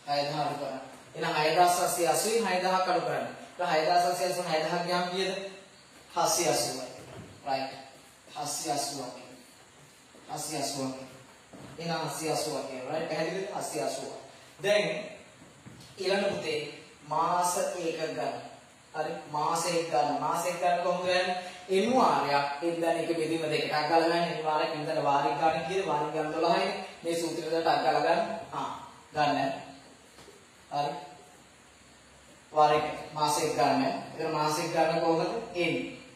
6000 අඩු කරා. එහෙනම් 6780 6000 අඩු කරන්න. ඒක 6780 6000 ගියාම කීයද? 780යි. right. 780යි. 780යි. එහෙනම් 780යි කියන්නේ right. පැහැදිලිද? 780. දැන් ඊළඟ පුතේ මාස 1 ගන්න. හරි මාසයක් ගන්න කොහොමද යන්නේ? එන්වාරයක් එන්දන එක බෙදීම දෙකක් ගාලා ගන්න. එන්වාරයක් එන්දන වාරික ගන්න කීයද? වාරික ගන්න 12යි. මේ සූත්‍රය වලට අග්ගලා ගන්න. ගන්න. හරි වාරික මාසයක් ගන්න. ඒක මාසයක් ගන්න කොහොමද?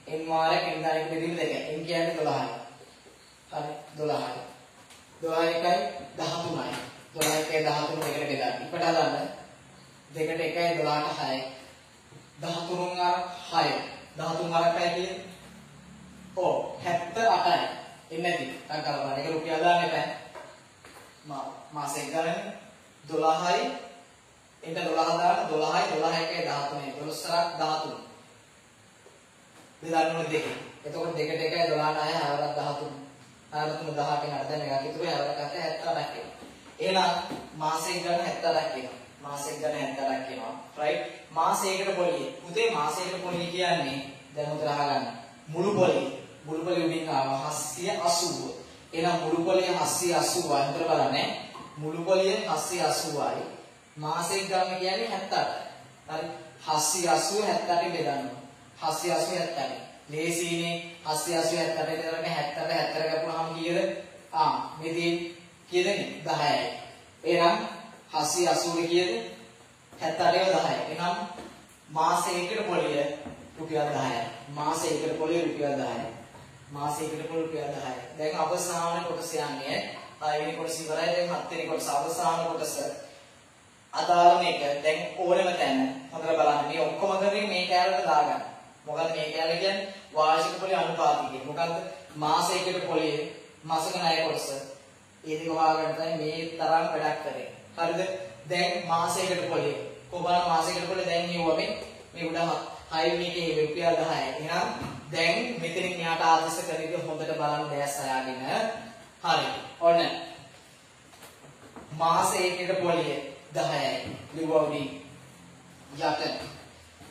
එන්වාරයක් එන්දන එක බෙදීම දෙකක්. එන් කියන්නේ 12යි. හරි 12යි. 12යි 13යි. 12යි 13 දෙකට බෙදන්න. ඉපට හදන්න. දෙකට 1යි 12ට 6යි. 13 අර 6 13 අරකයි කියන්නේ 78යි එන්නේ නැති අර කරලා ඒක රුපියල් දාන්න එපා මාසෙක ගන්න 12යි එන්න 12 දාන්න 12යි 12යි 13යි 12ක් 13 බෙදන්න ඕනේ දෙකේ එතකොට දෙකට 1යි 12ට 6 ආවරක් 13 ආවරක් 10කින් අර දැන් එකක් ඉතුරු ආවරක් 78ක් එහෙනම් මාසෙක ගන්න 78ක් වෙනවා මාසෙක ගන්න 78ක් වෙනවා right මාසයකට පොලිය. පුතේ මාසයකට පොලිය කියන්නේ දැන් උතර අහගන්න. මුළු පොලිය උඩින් ආව 780. එහෙනම් මුළු පොලිය 780 අතර බලන්න. මුළු පොලිය 780යි. මාසෙක ගන්න කියන්නේ 78. හරි 780 78 බෙදන්න. 780 78. ලේසියිනේ 780 78 බෙදලා 70 70 ගපුවාම කීයද? මෙදී කීයද? 10යි. එහෙනම් 780 කීයද? 78 10. එහෙනම් මාසයකට පොලිය රුපියල් 10යි. මාසයකට පොලිය රුපියල් 10යි. මාසයකට පොලිය රුපියල් 10යි. දැන් අවසාන කොටස යන්නේ 6 වෙනි කොටස ඉවරයි. දැන් 7 වෙනි කොටස අවසාන කොටස. අදාළ මේක දැන් ඕනෙම තැන හොඳට බලන්න. මේ ඔක්කොම කරේ මේ කැලේට දාගන්න. මොකද මේ කැලේ කියන්නේ වාර්ෂික පොලිය අනුපාතිකය. මොකද්ද? මාසයකට පොලිය මාසක ණය කොටස. ඒ දෙක හොයාගන්න තමයි මේ තරම් වැඩක් කරේ. හරිද? දැන් මාසයකට පොලිය. කොහොමද මාසයකට පොලිය දැන් නියුව මේ උඩ 6 වෙනි එකේ රුපියල් 10යි. එහෙනම් දැන් මෙතනින් යාට ආදේශ කරේද හොඳට බලන්න දැස් අයාගෙන. හරි. ඔන්න. මාසයකට පොලිය 10යි. ලිව්වවදී යට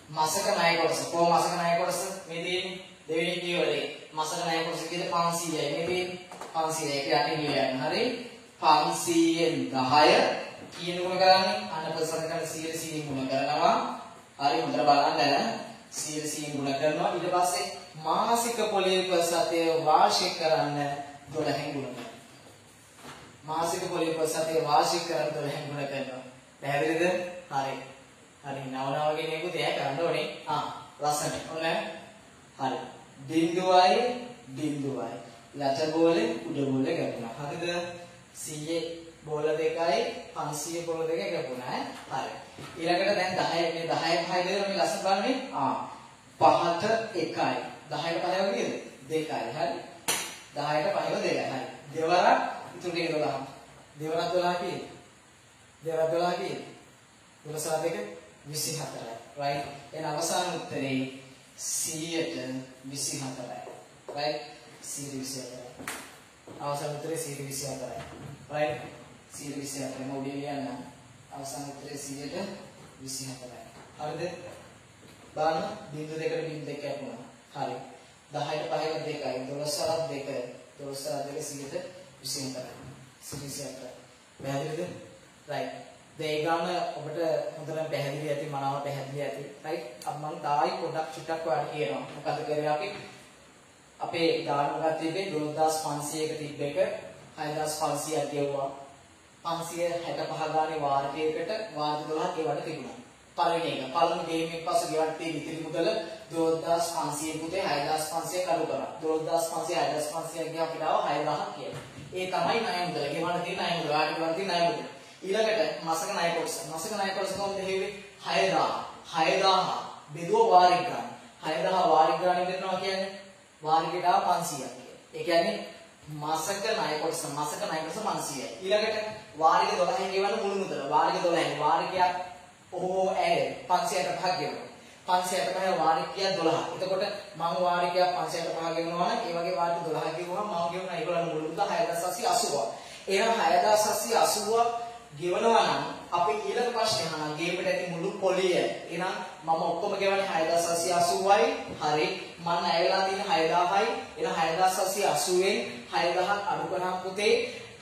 මාසක ණය කොටස. කොහොම මාසක ණය කොටස? මේ තියෙන්නේ දෙවෙනි පියවරේ. මාසක ණය කොටස කියන්නේ 500යි. මේ තියෙන්නේ 500යි. ඒක යටින් ලියන්න. හරි. 500න් 10 කීයද ගුණ කරන්නේ? අන්න ප්‍රසන්න කරන 100 ගුණ කරනවා. හරි හොඳට බලන්න. 100 ගුණ කරනවා. ඊට පස්සේ මාසික පොලිය ප්‍රසතය වාර්ෂික කරන්න 12න් ගුණ කරනවා. මාසික පොලිය ප්‍රසතය වාර්ෂික කරන්න 12න් ගුණ කරනවා. පැහැදිලිද? හරි. හරි නව කෙනෙකුට එයා කරන්න ඕනේ. ලස්සන. ඔන්න. හරි. බිඳුවයි බිඳුවයි. යට බෝලේ උඩ බෝලේ ගැටුණා. හරිද? 100 බෝල දෙකයි 500 බෝල දෙක ගැටුණා. හරි. ඊළඟට දැන් 10 මේ 10 පහයි දෙනවා මේ ලස්සන බලන්නේ. 5ට 1යි. 10ට 5යි වගේද? 2යි. හරි. 10ට 5ව 2යි. හරි. දෙවරක් ඉතුරු ටික 12. දෙවරක් 12 කීයද? දෙවරක් 12 කීයද? 12 දෙක 24යි. right. එහෙනම් අවසාන උත්තරේ 100ට 24යි. right. 124යි. අවසාන උත්තරේ 124යි. right. 124යි. මම උඩින් ලියන්න. අවසාන උත්තරේ 100ට 24යි. හරිද? බලන්න බිංදු දෙකට බිංදු දෙක කැපුණා. හරි. 10ට 5ක 2යි. 12ට 2. 12ට 2 100ට 24යි. 124යි. පැහැදිලිද? right. දැන් ගාම ඔබට හොඳට පැහැදිලි ඇති මනාව පැහැදිලි ඇති. right. අප මම තායි පොඩක් චුට්ටක් ඔයාලට කියනවා. මොකද කරේ අපි අපේ දාන මොකක්ද තිබ්බේ 12500ක තිබ්බ එක 6500ක් ගෙවුවා. 565 ගානේ වාරයකට වාර 12ක් ගෙවන්න තිබුණා. පළවෙනි එක. පළවෙනි ගේමෙන් පස්සේ ගෙවන්න තියෙන ඉතිරි මුදල 12500 පුතේ 6500 කරු කරා. 12500 6500 ගියා අපිට ආව 6000ක් කියලා. ඒ තමයි ණය මුදල. ගෙවන්න තියෙන ණය මුදල. වාර ගෙවන්න තියෙන ණය මුදල. ඊළඟට මාසක ණය කොටස. මාසක ණය කොටස කොහොමද හේවේ? 6000 බෙදුව වාරික ගන්න. 6000 වාරික ගන්න දෙනවා කියන්නේ වාරිකයට 500ක් කියලා. ඒ කියන්නේ මාසක ණය කොටස 500යි. ඊළඟට වාරික 12න් ගෙවන්න මුළු මුදල. වාරික 12න් වාරිකයක් ඕ ඇය 565ක් ගෙවනවා. 565 වාරිකයක් 12. එතකොට මම වාරිකයක් 565 ගෙවනවා නම් ඒ වගේ වාරික 12ක් ගෙවුවම මම ගෙවන ඒගොල්ලන් මුළු මුදල 6780ක්. එහෙනම් 6780ක් ගෙවනවා නම් අපි ඊළඟ ප්‍රශ්නේ අහනවා ගේමට ඇති මුළු පොලිය. එහෙනම් මම ඔක්කොම ගෙවන්නේ 6780යි. හරි. මම ඇවිල්ලා තියෙන 6000යි. එහෙනම් 6780ෙන් 6000ක් අඩු කරාම පුතේ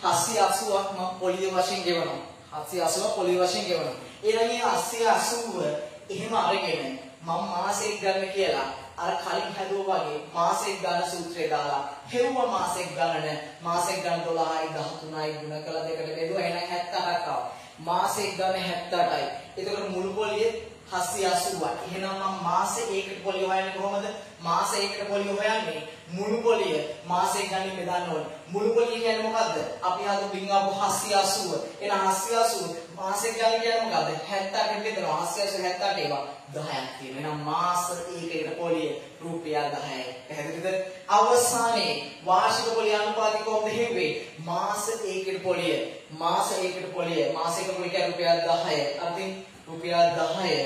780ක් මම පොලිය වශයෙන් ගෙවනවා. 780ක් පොලිය වශයෙන් ගෙවනවා. එහෙනම් මේ 780 එහෙම අරගෙන මම මාසෙක් ගන්න කියලා අර කලින් හැදුවා වගේ මාසෙක් ගන්න සූත්‍රය දාලා හෙව්වා මාසෙක් ගන්න 12යි 13යි ගුණ කළ දෙකට බෙදුවා එහෙනම් 78ක් ආවා. මාසෙක් ගන්න 78යි. එතකොට මුළු පොලිය 780යි. එහෙනම් මම මාසෙ ඒකට පොලිය හොයන්නේ කොහොමද? මාසෙ ඒකට පොලිය හොයන්නේ මුළු පොලිය මාසෙක් ගන්න බෙදන්න ඕනේ. මුළු පොලිය කියන්නේ මොකද්ද? අපි හදු බින්ගාපු 780. එහෙනම් 780 මාසෙක් ගන්න කියන්නේ මොකද්ද? 70කට බෙදනවා. 780 78 ඒවා 10ක් තියෙනවා. එහෙනම් මාස ඒකේකට පොලිය රුපියල් 10යි. පැහැදිලිද? අවසානයේ වාර්ෂික පොලිය අනුපාතය කොහොමද හෙව්වේ? මාස ඒකේකට පොලිය. මාස ඒකේකට පොලිය. මාසයක පොලිය කියන්නේ රුපියල් 10යි. අතින් රුපියල් 10යි.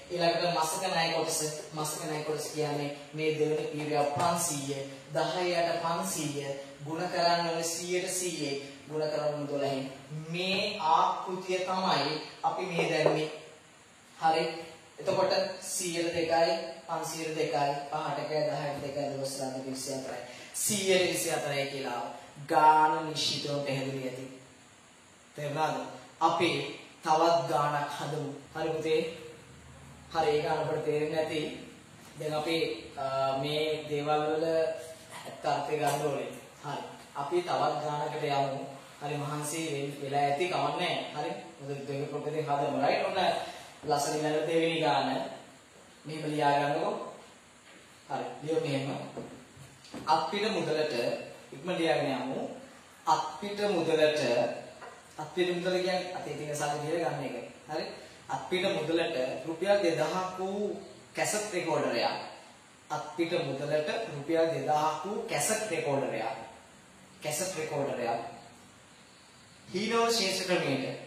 ඊළඟට මාසක ණය කොටස. මාසක ණය කොටස කියන්නේ මේ දෙවෙනි පීරියඩ් 500. 10යට 500 ගුණ කරන්න ඕනේ 100ට 100. ගුණ කරන්න 12න්. මේ ආකෘතිය තමයි අපි මේ දැම්මේ. හරි. එතකොට 100ට 2යි 500ට 2යි 5ට 1යි 10ට 2යි 12ට 24යි 100ට 24යි කියලා ගාන නිශ්චිතව පැහැදිලි ඇති. තේරුණාද? අපි තවත් ගානක් හදමු. හරි පුතේ. හරි ඒක අපිට තේරෙන්නේ නැති. දැන් අපි මේ දේවල් වල අර්ථය ගන්න ඕනේ. හරි. අපි තවත් ගානකට යමු. හරි මහන්සි වෙලා ඇති කවන්නේ. හරි. මොකද දෙක ප්‍රොපෙදේ හදමු right. ඔන්න ලස්සන ඉඳලා දෙවෙනි ගාන මෙහෙම ලියා ගන්නකො. හරි. ලියමු මෙහෙම. අපිට මුදලට ඉක්ම ලියාගෙන යමු. අපිට මුදලට කියන්නේ අතේ තියෙන සල්ලි දීලා ගන්න එක. හරි. අපිට මුදලට රුපියල් 2000ක් වූ කැසට් රෙකෝඩරයක්. අපිට මුදලට රුපියල් 2000ක් වූ කැසට් රෙකෝඩරයක්. කැසට් රෙකෝඩරයක්. හීනෝන ශේෂ ක්‍රමයට.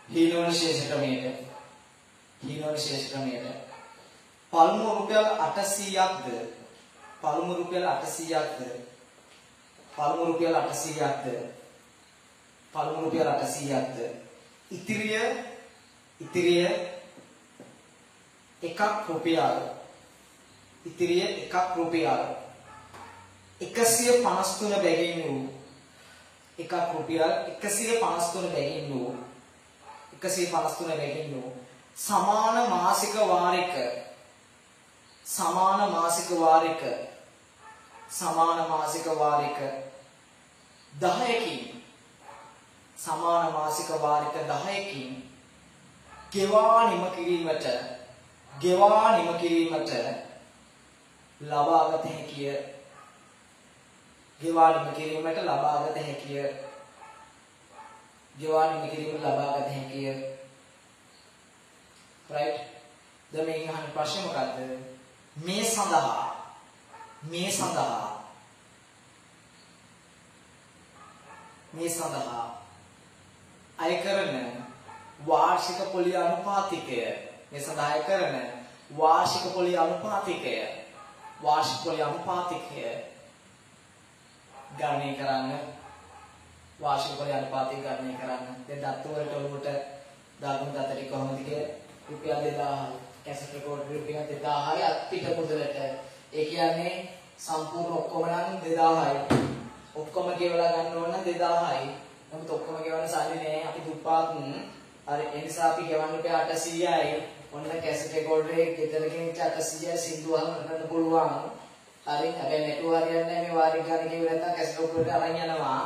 හීනෝන ශේෂ ක්‍රමයට. හීනෝන ශේෂ ක්‍රමයට. පළමු රුපියල් 800ක්ද? පළමු රුපියල් 800ක්ද? පළමු රුපියල් 800ක්ද? පළමු රුපියල් 800ක්ද? ඉතිරිය එකක් රුපියල්. ඉතිරිය එකක් රුපියල්. 153 බැගින් වූ එකක් රුපියල් 153 බැගින් වූ 153 බැගින් වූ සමාන මාසික වාරික 10කින් සමාන මාසික වාරික 10කින් ගෙවා නිම කිරීමට ලබාගත හැකිය. ගෙවා නිම කිරීමට ලබාගත හැකිය. ගෙවා නිම කිරීමට ලබාගත හැකිය. right. දැන් මේ අහන ප්‍රශ්නේ මොකද්ද? මේ සඳහා අය කරන වාර්ෂික පොලි අනුපාතිකය. මේ සඳහා අය කරන වාර්ෂික පොලි අනුපාතිකය. ගණනය කරන්න. වාර්ෂික පොලි අනුපාතිකය ගණනය කරන්න. දැන් දත්ත වලට ඔලුවට දාගමු දත්තට කොහොමද කියලා? රුපියල් 2000 කැසට් රෙකෝඩර් රුපියල් 2000යි අපිට මුදලට. ඒ කියන්නේ සම්පූර්ණ ඔක්කොම නම් 2000යි. ඔක්කොම ගෙවලා ගන්න ඕන 2000යි. නමුත් ඔක්කොම ගෙවන්න සල්ලි නෑ. අපි දුප්පත්. හරි ඒ නිසා අපි ගෙවන්න රුපියල් 800යි. ඔන්න කැසට් රෙකෝඩරේ ගෙදර කෙනෙක් 800යි සින්දු අහන්න ගන්න පුළුවන්. හරි හැබැයි network හරියන්නේ නැහැ මේ වාරික ගන්න කිව්ව නැත්නම් කැසට් රෙකෝඩරේ අරන් යනවා.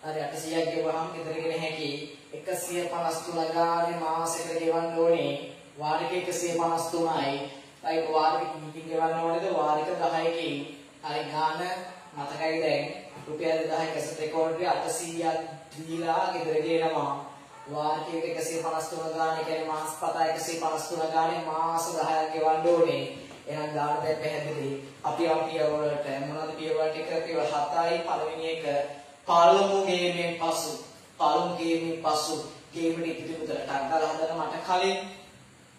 හරි 800ක් ගෙවුවහම ගෙදර ගෙන හැකි 153 ගානේ මාසෙකට ගෙවන්න ඕනේ. වාරික 153යි. right වාරික කීකින් ගෙවන්න ඕනේද? වාරික 10කින්. හරි ගාන මතකයි දැන්. රුපියල් 1000 කැසට් රෙකෝඩරේ 800ක් දීලා ගෙදර ගේනවා. වාර්ෂික 153 ගාන කියන්නේ මාස 153 ගානේ මාස 10ක් ගෙවන්න ඕනේ. එහෙනම් ගාන දැන් පැහැදිලි. අපි පියවරට මොනවද පියවර ටික? පියවර 7යි. පළවෙනි එක පළමු ගේමෙන් පසු ගේමෙට ඉතිරි මුදල ටක් ගාලා හදන්න මට කලින්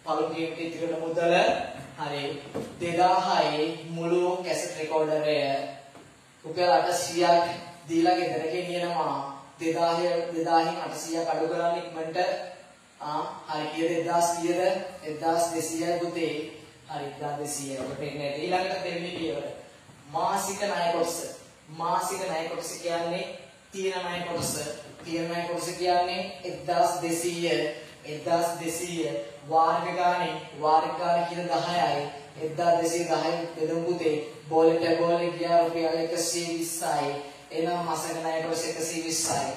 පළමු ගේමෙට ඉතිරි මුදල හරි 2000යි මුළු කැසට් රෙකෝඩරය රුපියල් 800ක් දීලා ගෙදර ගෙනියනවා. 2000න් 800ක් අඩු කරන්න ඉක්මනට හරි කීයද 1000 කීයද 1200යි පුතේ. හරි 1200 ඔබ පෙන්නේ ඊළඟට දෙවෙනි පියවර මාසික ණය කොටස. මාසික ණය කොටස කියන්නේ තියෙන ණය කොටස. තියෙන ණය කොටස කියන්නේ 1200 වාර්ෂික ගානේ කියන 10යි. 1210 දෙදුම් පුතේ බෝලෙට ගියා රුපියල් 120යි. එනවා මාසක ණය කොටස 120යි.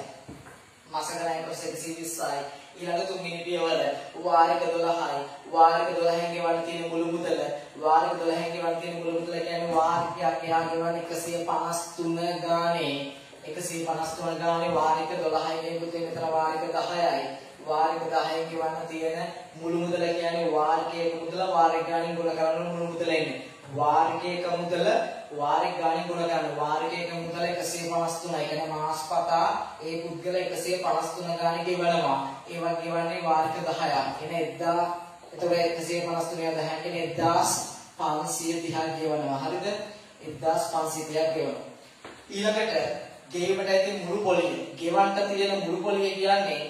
මාසක ණය කොටස 120යි. ඊළඟ තුන්වෙනි පියවර වාරික 12යි. වාරික 12න් ගෙවන්න තියෙන මුළු මුදල. වාරික 12න් ගෙවන්න තියෙන මුළු මුදල කියන්නේ වාරිකයක් එයා ගෙවන්න 153 ගානේ. 153 ගානේ වාරික 12යි මේ පුතේ මෙතන වාරික 10යි. වාරික 10න් ගෙවන්න තියෙන මුළු මුදල කියන්නේ වාරිකයක මුදල වාරික ගානින් ගුණ කරන මුළු මුදල එන්නේ. වාරිකයක මුදල වාරික ගානින් ගුණ කරන වාරිකයක මුදල 153යි. කියන්නේ මාස පතා ඒ පුද්ගල 153 ගානේ ගෙවනවා. ඒ වගේ ගෙවන්නේ වාරික 10ක්. එන 1000 එතකොට 153 10 කියන්නේ 1530ක් ගෙවනවා. හරිද? 1530ක් ගෙවනවා. ඊළඟට ගෙවීමට ඇති මුළු පොලිය. ගෙවන්න තියෙන මුළු පොලිය කියන්නේ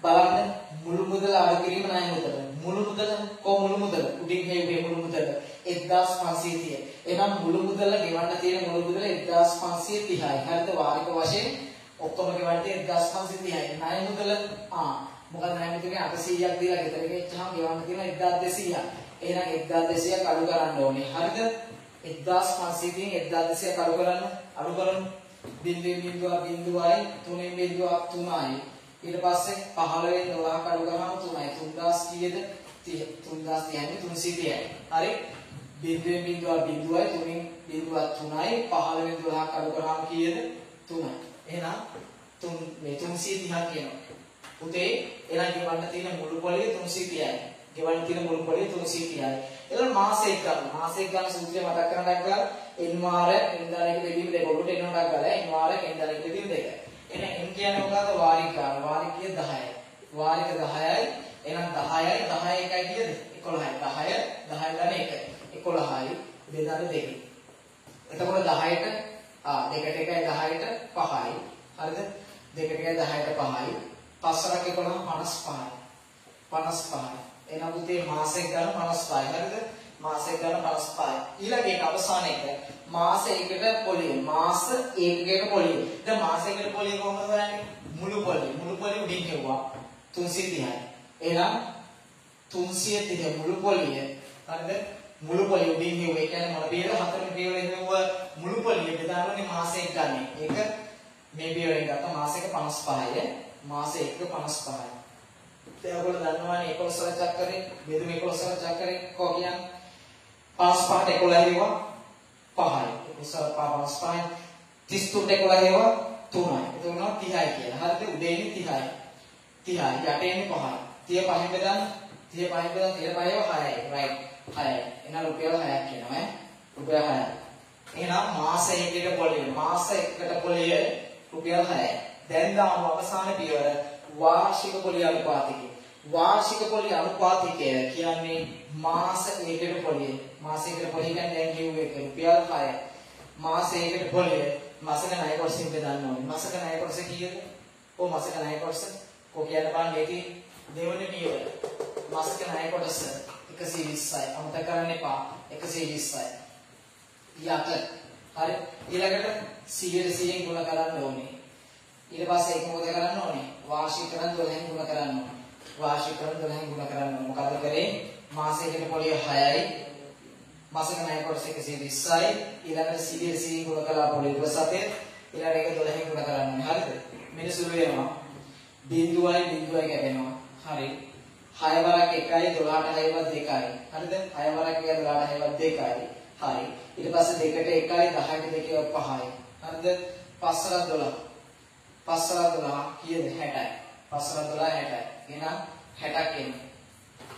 බලන්න මුළු මුදල අඩු කිරීම ණය මුදල. මුළු මුදල උඩින් ගෙවුවේ මුළු මුදල 1530. එහෙනම් මුළු මුදල ගෙවන්න තියෙන මුළු මුදල 1530යි. හරිද? වාරික වශයෙන් ඔක්කොම ගෙවන්නේ 1530යි. ණය මුදල මොකද ණය මුදල 800ක් දීලා ගෙදර ගෙච්චාම ගෙවන්න තියෙන 1200ක්. එහෙනම් 1200ක් අඩු කරන්න ඕනේ. හරිද? 1530න් 1200ක් අඩු කරන්න. බිඳුවෙන් බිඳුවක් බිඳුවයි 3න් බිඳුවක් 3යි ඊට පස්සේ 15න් 12ක් අඩු කරාම 3යි 3000 කීයද 3000 කියන්නේ 330යි හරි බිඳුවෙන් බිඳුවක් බිඳුවයි 3න් බිඳුවක් 3යි 15න් 12ක් අඩු කරාම කීයද 3යි එහෙනම් 330ක් කියනවා පුතේ එහෙනම් ගෙවන්න තියෙන මුළු පොළේ 330යි ගෙවන්න තියෙන මුළු පොළේ 330යි එතන මාසෙක් ගන්න සූත්‍රය මතක් කරගන්න ගාලා n වාර n දාලයක බෙදීම දෙක ඔබට n උඩක් ගාලා n වාර n දාලයක බෙදීම දෙක එහෙනම් n කියන්නේ මොකද්ද වාරික ගන්න වාරිකය 10යි වාරික 10යි එහෙනම් 10යි 10 එකයි කියද 11යි 10 10 ගන්න 1 11යි බෙදාන 2 එතකොට 10ට දෙකට එකයි 10ට 5යි හරිද දෙකට එකයි 10ට 5යි 5ක් 11 55යි එහෙනම් පුතේ මාසෙක ගන්න 55යි හරිද මාසෙක ගන්න 55යි ඊළඟ එක අවසාන එක මාස එකකට පොලිය මාස ඒකකයක පොලිය දැන් මාසයකට පොලිය කොහොමද හොයන්නේ මුළු පොලිය උඩින් හෙව්වා 330යි එහෙනම් 330 මුළු පොලිය හරිද මුළු පොලිය උඩින් හෙව්වා ඒ කියන්නේ මොන පියවර හතරෙන් පියවර හෙව්ව මුළු පොලිය බෙදාගන්නේ මාසෙක ගන්න ඒක මේ පියවරෙන් ගත්ත මාසෙක 55යි මාසෙක 55යි දැන් ඔයගොල්ලෝ දන්නවනේ 11 වල චක්‍රේ බෙදුම 11 වල චක්‍රේ කො කියන්නේ 55ට 11 හෙව්වා 5යි 11 55යි 33ට 11 හෙව්වා 3යි ඒක උනවා 30යි කියලා හරිද උඩේ ඉන්නේ 30යි 30යි යටේ ඉන්නේ 5යි 35 බෙදන්න 35 බෙදන්න 35 6යි රයිට් 6යි එහෙනම් රුපියල් 6ක් කියනවා රුපියල් 6යි එහෙනම් මාස එකකට පොලිය මාස එකකට පොලිය රුපියල් 6යි දැන් දාමු අවසාන පියවර වාර්ෂික පොලිය අනුපාතිකය වාර්ෂික පොලිය අනුපාතිකය කියන්නේ මාස එකකට පොලිය මාසයකට පොලිය කියන්නේ දැන් කියුවේ ඒක රුපියල් 6යි මාසයකට පොලිය මාසක ණය කොටසින් බෙදන්න ඕනේ මාසක ණය කොටස කීයද ඔව් මාසක ණය කොටස කො කියන්න බලන්න ඒකේ දෙවෙනි පියවර මාසක ණය කොටස 120යි අමතක කරන්න එපා 120යි යට හරි ඊළඟට 100න් ගුණ කරන්න ඕනේ ඊට පස්සේ ඒක මොකද කරන්න ඕනේ වාර්ෂික කරන් 12න් ගුණ කරන්න ඕනේ වාර්ෂික කරන් 12න් ගුණ කරන්න ඕනේ මොකද කරේ මාසයකට පොලිය 6යි මාසක ණය කොටස 120යි ඊළඟට 100න් ගුණ කළා පොලිය 27 ඊළඟට ඒක 12න් ගුණ කරන්න ඕනේ හරිද මෙන්න සුළු වෙනවා බිඳුවයි කැපෙනවා හරි 6 වරක් 1යි 12ට 6 වත් 2යි හරිද 6 වරක් 1යි 12ට 6 වත් 2යි හරි ඊට පස්සේ 2ට 1යි 10ට 2යි 5යි හරිද 5 12 කීයද 60යි 5 12 60යි එහෙනම් 60ක් එන්නේ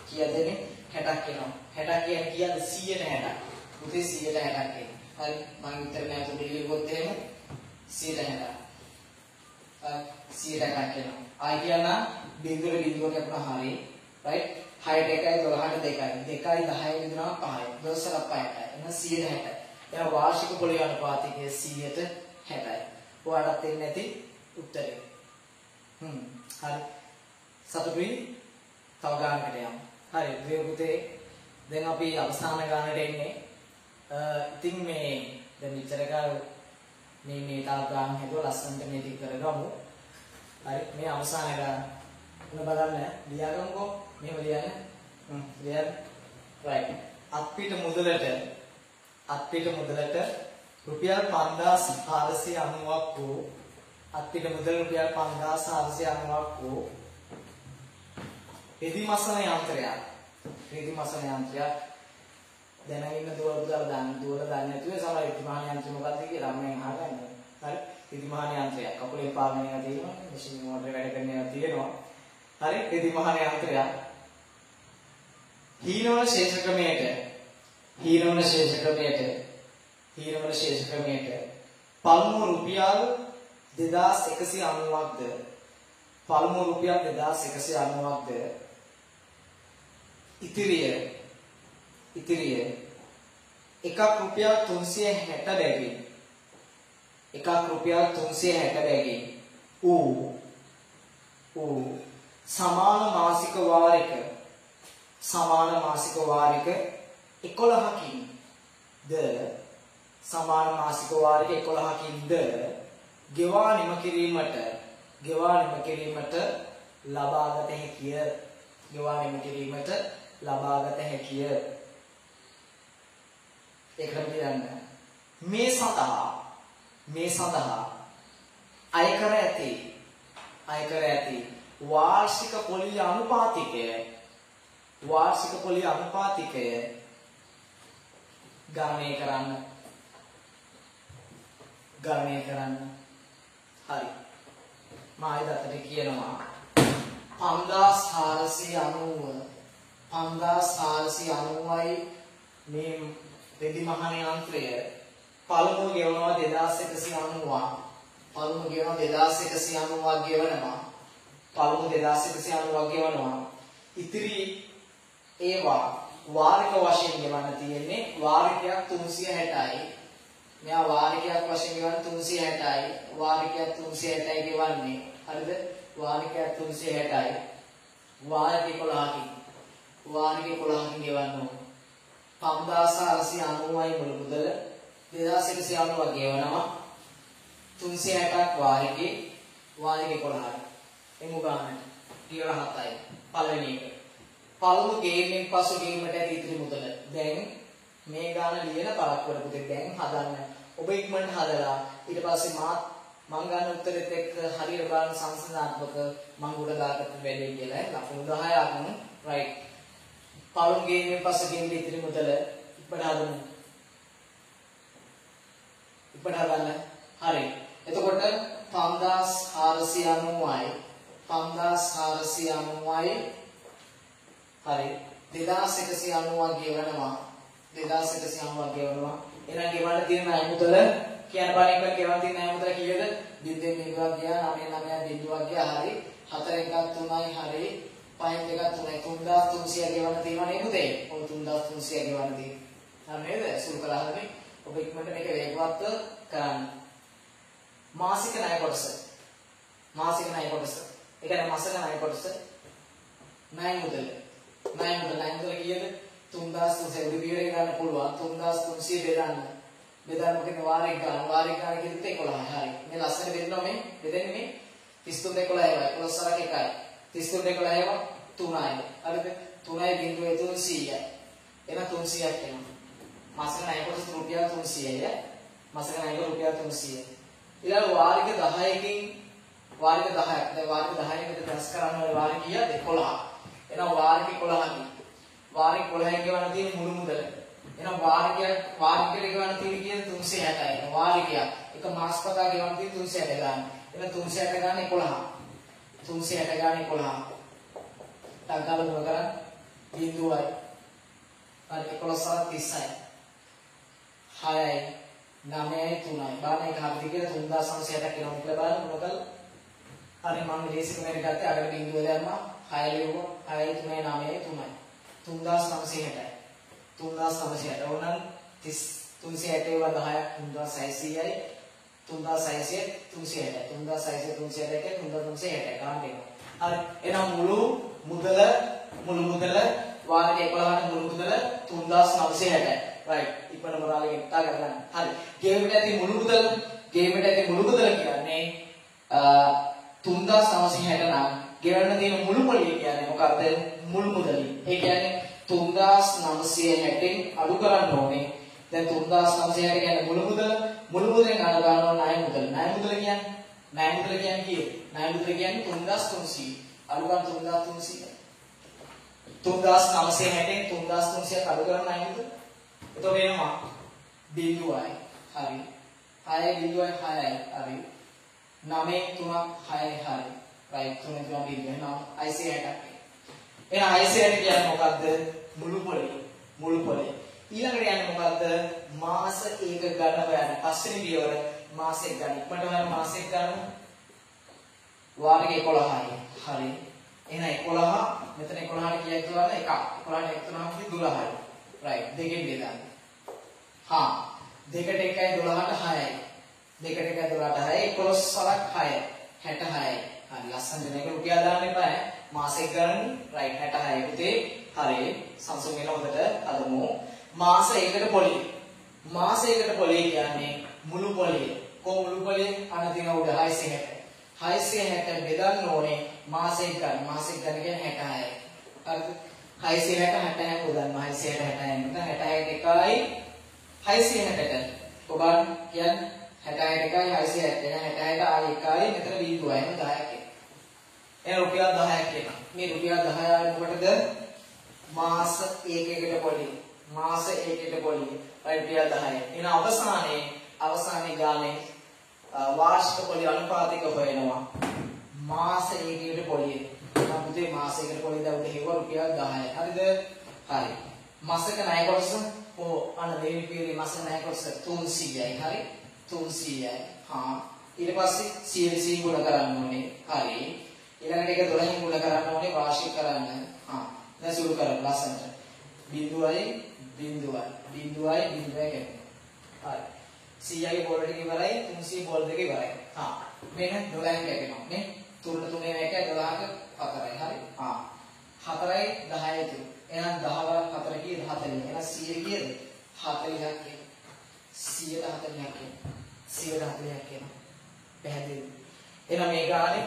කීයද එන්නේ 60ක් එනවා 60 කියන්නේ කීයද 100ට 60 පුතේ 100ට 60ක් එන්නේ හරි මම විතර නෑ පුතේ ලියුවොත් එහෙම 100ට 60 100ට 60ක් එනවා ආයි කියන්න බිඳුව කැපුණා හරි රයිට් 6ට 1යි 12ට 2යි 2යි 10යි විදුනා 5යි 12ට 5යි එහෙනම් 100ට 60 එහෙනම් වාර්ෂික පොලිය අනුපාතිකය 100ට 60යි ඔයාලට තේන්නේ නැති උත්තරේ හරි සතුටුයි තව ගානකට යමු හරි දෙවියෝ පුතේ දැන් අපි අවසාන ගානට එන්නේ ඉතින් මේ දැන් මෙච්චර කාල මේ තාව ගාන හදුවා ලස්සනට මේ ටික කරගමු හරි මේ අවසාන ගාන මොන බලන්න ලියාගමුකෝ මේව ලියන්න ලියන්න රයිට් අත්පිට මුදලට රුපියල් 5490ක් වූ අත්පිට මුදල රුපියල් 5490ක් වූ රෙදි මසන යන්ත්‍රයක් දැනගෙන ඉන්න දුවලා දාන්න නැතුව සමහර රෙදි මහන යන්ත්‍රය මොකක්ද කියලා මම අහගන්න හරි රෙදි මහන යන්ත්‍රයක් කකුලේ පාගන එක තියෙනවා මැෂින් මෝටරේ වැඩ කරන එක තියෙනවා හරි රෙදි මහන යන්ත්‍රයක් හීනවල ශේෂ ක්‍රමයට පළමු රුපියල් 2190ක්ද ඉතිරිය එකක් රුපියල් 360 බැගින් ඌ සමාන මාසික වාරික 11කින් ද ගෙවා නිම කිරීමට ලබාගත හැකිය ඒකට කියන්න මේ සඳහා අය කර ඇති වාර්ෂික පොලි අනුපාතිකය ගණනය කරන්න. හරි. මායිදතට කියනවා 5490යි මේ රෙදි මහන යන්ත්‍රය පළමුව ගෙවනවා 2190ක්. ඉතිරි ඒවා වාරික වශයෙන් ගෙවන්න තියෙන්නේ වාරිකයක් 360යි. මෙයා වාරිකයක් වශයෙන් ගෙවන්න 360යි. වාරිකයක් 360යි ගෙවන්නේ. හරිද? වාරිකයක් 360යි. වාරික 11කින් ගෙවන්න ඕන. 5490යි මුළු මුදල 2190ක් ගෙවනවා. 360ක් වාරිකේ 11යි. එමු ගන්න. ඊළඟ 7යි. පළවෙනි එක. පළමු ගේමෙන් පසු ගේමට ඇති ඉතිරි මුදල. දැන් මේ ගාන ලියන පරක් කරපුතේ දැන් හදන්න. ඔබ ඉක්මනට හදලා ඊට පස්සේ මම ගන්න උත්තරෙත් එක්ක හරියට බලන සංසන්දනාත්මක මම උඩ දාගත්ත වැඩේ කියලා ලකුණු 10ක් right. පළමු ගේමෙන් පසු ගේමට ඉතිරි මුදල ඉක්මනට හදන්න. හරි. එතකොට 5490යි හරි 2190ක් ගෙවනවා. එහෙනම් ගෙවන්න තියෙන ණය මුදල කියන බලන්න ගෙවන්න තියෙන ණය මුදල කීයද? 0.1ක් ගියා 99 බිඳුවක් ගියා හරි 4 එකක් 3යි හරි 5 එකක් 3යි 3300 ගෙවන්න තියෙනවා නේ පුතේ. ඔය 3300 ගෙවන්න තියෙනවා. හරි නේද? සුළු කළා හරි. ඔබ ඉක්මනට මේක වේගවත් කරන්න. මාසික ණය කොටස. ඒ කියන්නේ මාසික ණය කොටස ණය මුදල කීයද? 3300 උඩ පියවර ගන්න පුළුවන්. 3300 බෙදන්න මොකද වාරයක් ගන්න කිව්වොත් 11යි. හරි. මේ ලස්සන බෙදනවා මේ. බෙදන්නේ මේ 33 11යි. 11 සරක එකයි. 33 11යි 3යි. හරිද? 3යි බිඳුවේ 300යි. එහෙනම් 300ක් එනවා. මාසික ණය කොටස රුපියල් 300යි. මාසික ණය කොටස රුපියල් 300යි. ඊළඟ වාරික 10කින් වාරික 10ක්. දැන් වාරික 10න් මෙතන දස් කරන්න ඕනේ වාරික කීයද? 11. එහෙනම් වාරික 11කින් වාරික 11න් ගෙවන්න තියෙන මුළු මුදල. එහෙනම් වාරිකයට ගෙවන්න තියෙන කීයද? 360යි. වාරිකයක් එක මාසපතා ගෙවන්න තියෙන 360 ගන්න. එහෙනම් 360 ගන්න 11. 360 ගන්න 11. තංගල මොන කරන්නේ? බිඳුවයි. හරි 11 30යි. 6යි 9යි 3යි. බලන්න එක හරිද කියලා 3960ක් එනවා කියලා බලන්න මොකද? හරි මම ලේසි කමෙන්ට් ගත්තේ අගට බිඳුව දැම්මා 6 ලියුවා 6යි 3යි 9යි 3යි 3960යි 3960 ඕනනම් 360 ඒවා 10ක් 3600යි 3600 360යි 3600 360යි 3360යි ගන්න දෙනවා. හරි එහෙනම් මුළු මුදල වාරික 11ට මුළු මුදල 3960යි. right ඉක්මන මොරාලේ හිතා ගන්න. හරි ගේමට ඇති මුළු මුදල කියන්නේ 3960 නම් ගෙවන්න තියෙන මුළු පොලිය කියන්නේ මොකක්ද? මුළු මුදලින්. ඒ කියන්නේ 3960න් අඩු කරන්න ඕනේ. දැන් 3960 කියන්නේ මුළු මුදලෙන් අඩු ගන්නවා ණය මුදල. ණය මුදල කියන්නේ කීයද? ණය මුදල කියන්නේ 3300. අඩු ගන්න 3300. 3960න් 3300ක් අඩු කරන ණය මුදල. එතකොට එනවා බිඳුවයි. හරි. 6 බිඳුවයි 6යි. හරි. 9 3ක් 6යි. හරි. right 3 3 බිඳුව. එහෙනම් 660ක්. එහෙනම් 660 කියන්නේ මොකද්ද? මුළු පොලේ. ඊළඟට යන්නේ මොකද්ද? මාස 1 ගණන හොයන්න. පස්වෙනි පියවර මාස 1 ගණන. ඉක්මනට හොයන්න මාස 1 ගණන. වාරික 11යි. හරි. එහෙනම් 11 මෙතන 11ට කීයක් දාන්න? 1. 11ට 1 තුනක් 12යි. right දෙකෙන් බෙදන්න. හා 2ට 1යි 12ට 6යි. 2ට 1යි 12ට 6යි 11 සලක් 6යි 66යි. හරි ලස්සනට මේක රුපියල් දාන්න එපා ඈ. මාස 1 ගණන් right 66යි පුතේ. හරි සංසුන් වෙන හොඳට අදමු. මාස 1කට පොලිය. මාස 1කට පොලිය කියන්නේ මුළු පොලිය. මුළු පොලිය අනදින උඩ 660. 660 බෙදන්න ඕනේ මාස 1 ගන්න. මාස 1 ගන්න කියන්නේ 66යි. හරිද? 660 උදන් 660 66 එකයි 660ට ඔබ කියන්නේ 61 එකයි 670 එහෙනම් 66 ආයි 1යි මෙතන බිඳුවයි එහෙනම් 10ක් එනවා. එහෙනම් රුපියල් 10ක් එනවා. මේ රුපියල් 10 ආවේ මොකටද? මාස ඒකයකට පොලිය. මාස ඒකයකට පොලිය. රුපියල් 10යි. එහෙනම් අවසානයේ ගානේ වාර්ෂික පොලිය අනුපාතික හොයනවා. මාස ඒකයකට පොලිය. එහෙනම් පුතේ මාසයකට පොලිය දවද හෙව්වා රුපියල් 10යි. හරිද? හරි. මාසක ණය කොටස අන්න දෙවෙනි පියවරේ මාසක ණය කොටස 300යි. හරි? 300යි. හා ඊට පස්සේ 100 ගුණ කරන්න ඕනේ. හරි. ඊළඟට ඒක 12න් ගුණ කරන්න ඕනේ වාර්ෂික කරන්න. හා දැන් සුළු කරමු ලස්සනට. බිඳුවයි හරි. 100ගේ බෝල් ටික ඉවරයි 300 බෝල් දෙක ඉවරයි. හා මෙන්න 12න් කැපෙනවා නේ. 3 3 1 12ක 4යි. හරි. හා 4යි 10යි තුන. එහෙනම් 10 වරක් 4 කීයද 40. එහෙනම් 100 කීයද 40ක් කියන. 140ක් කියන. 140ක් කියන. පැහැදිලිද? එහෙනම් මේ ගානේ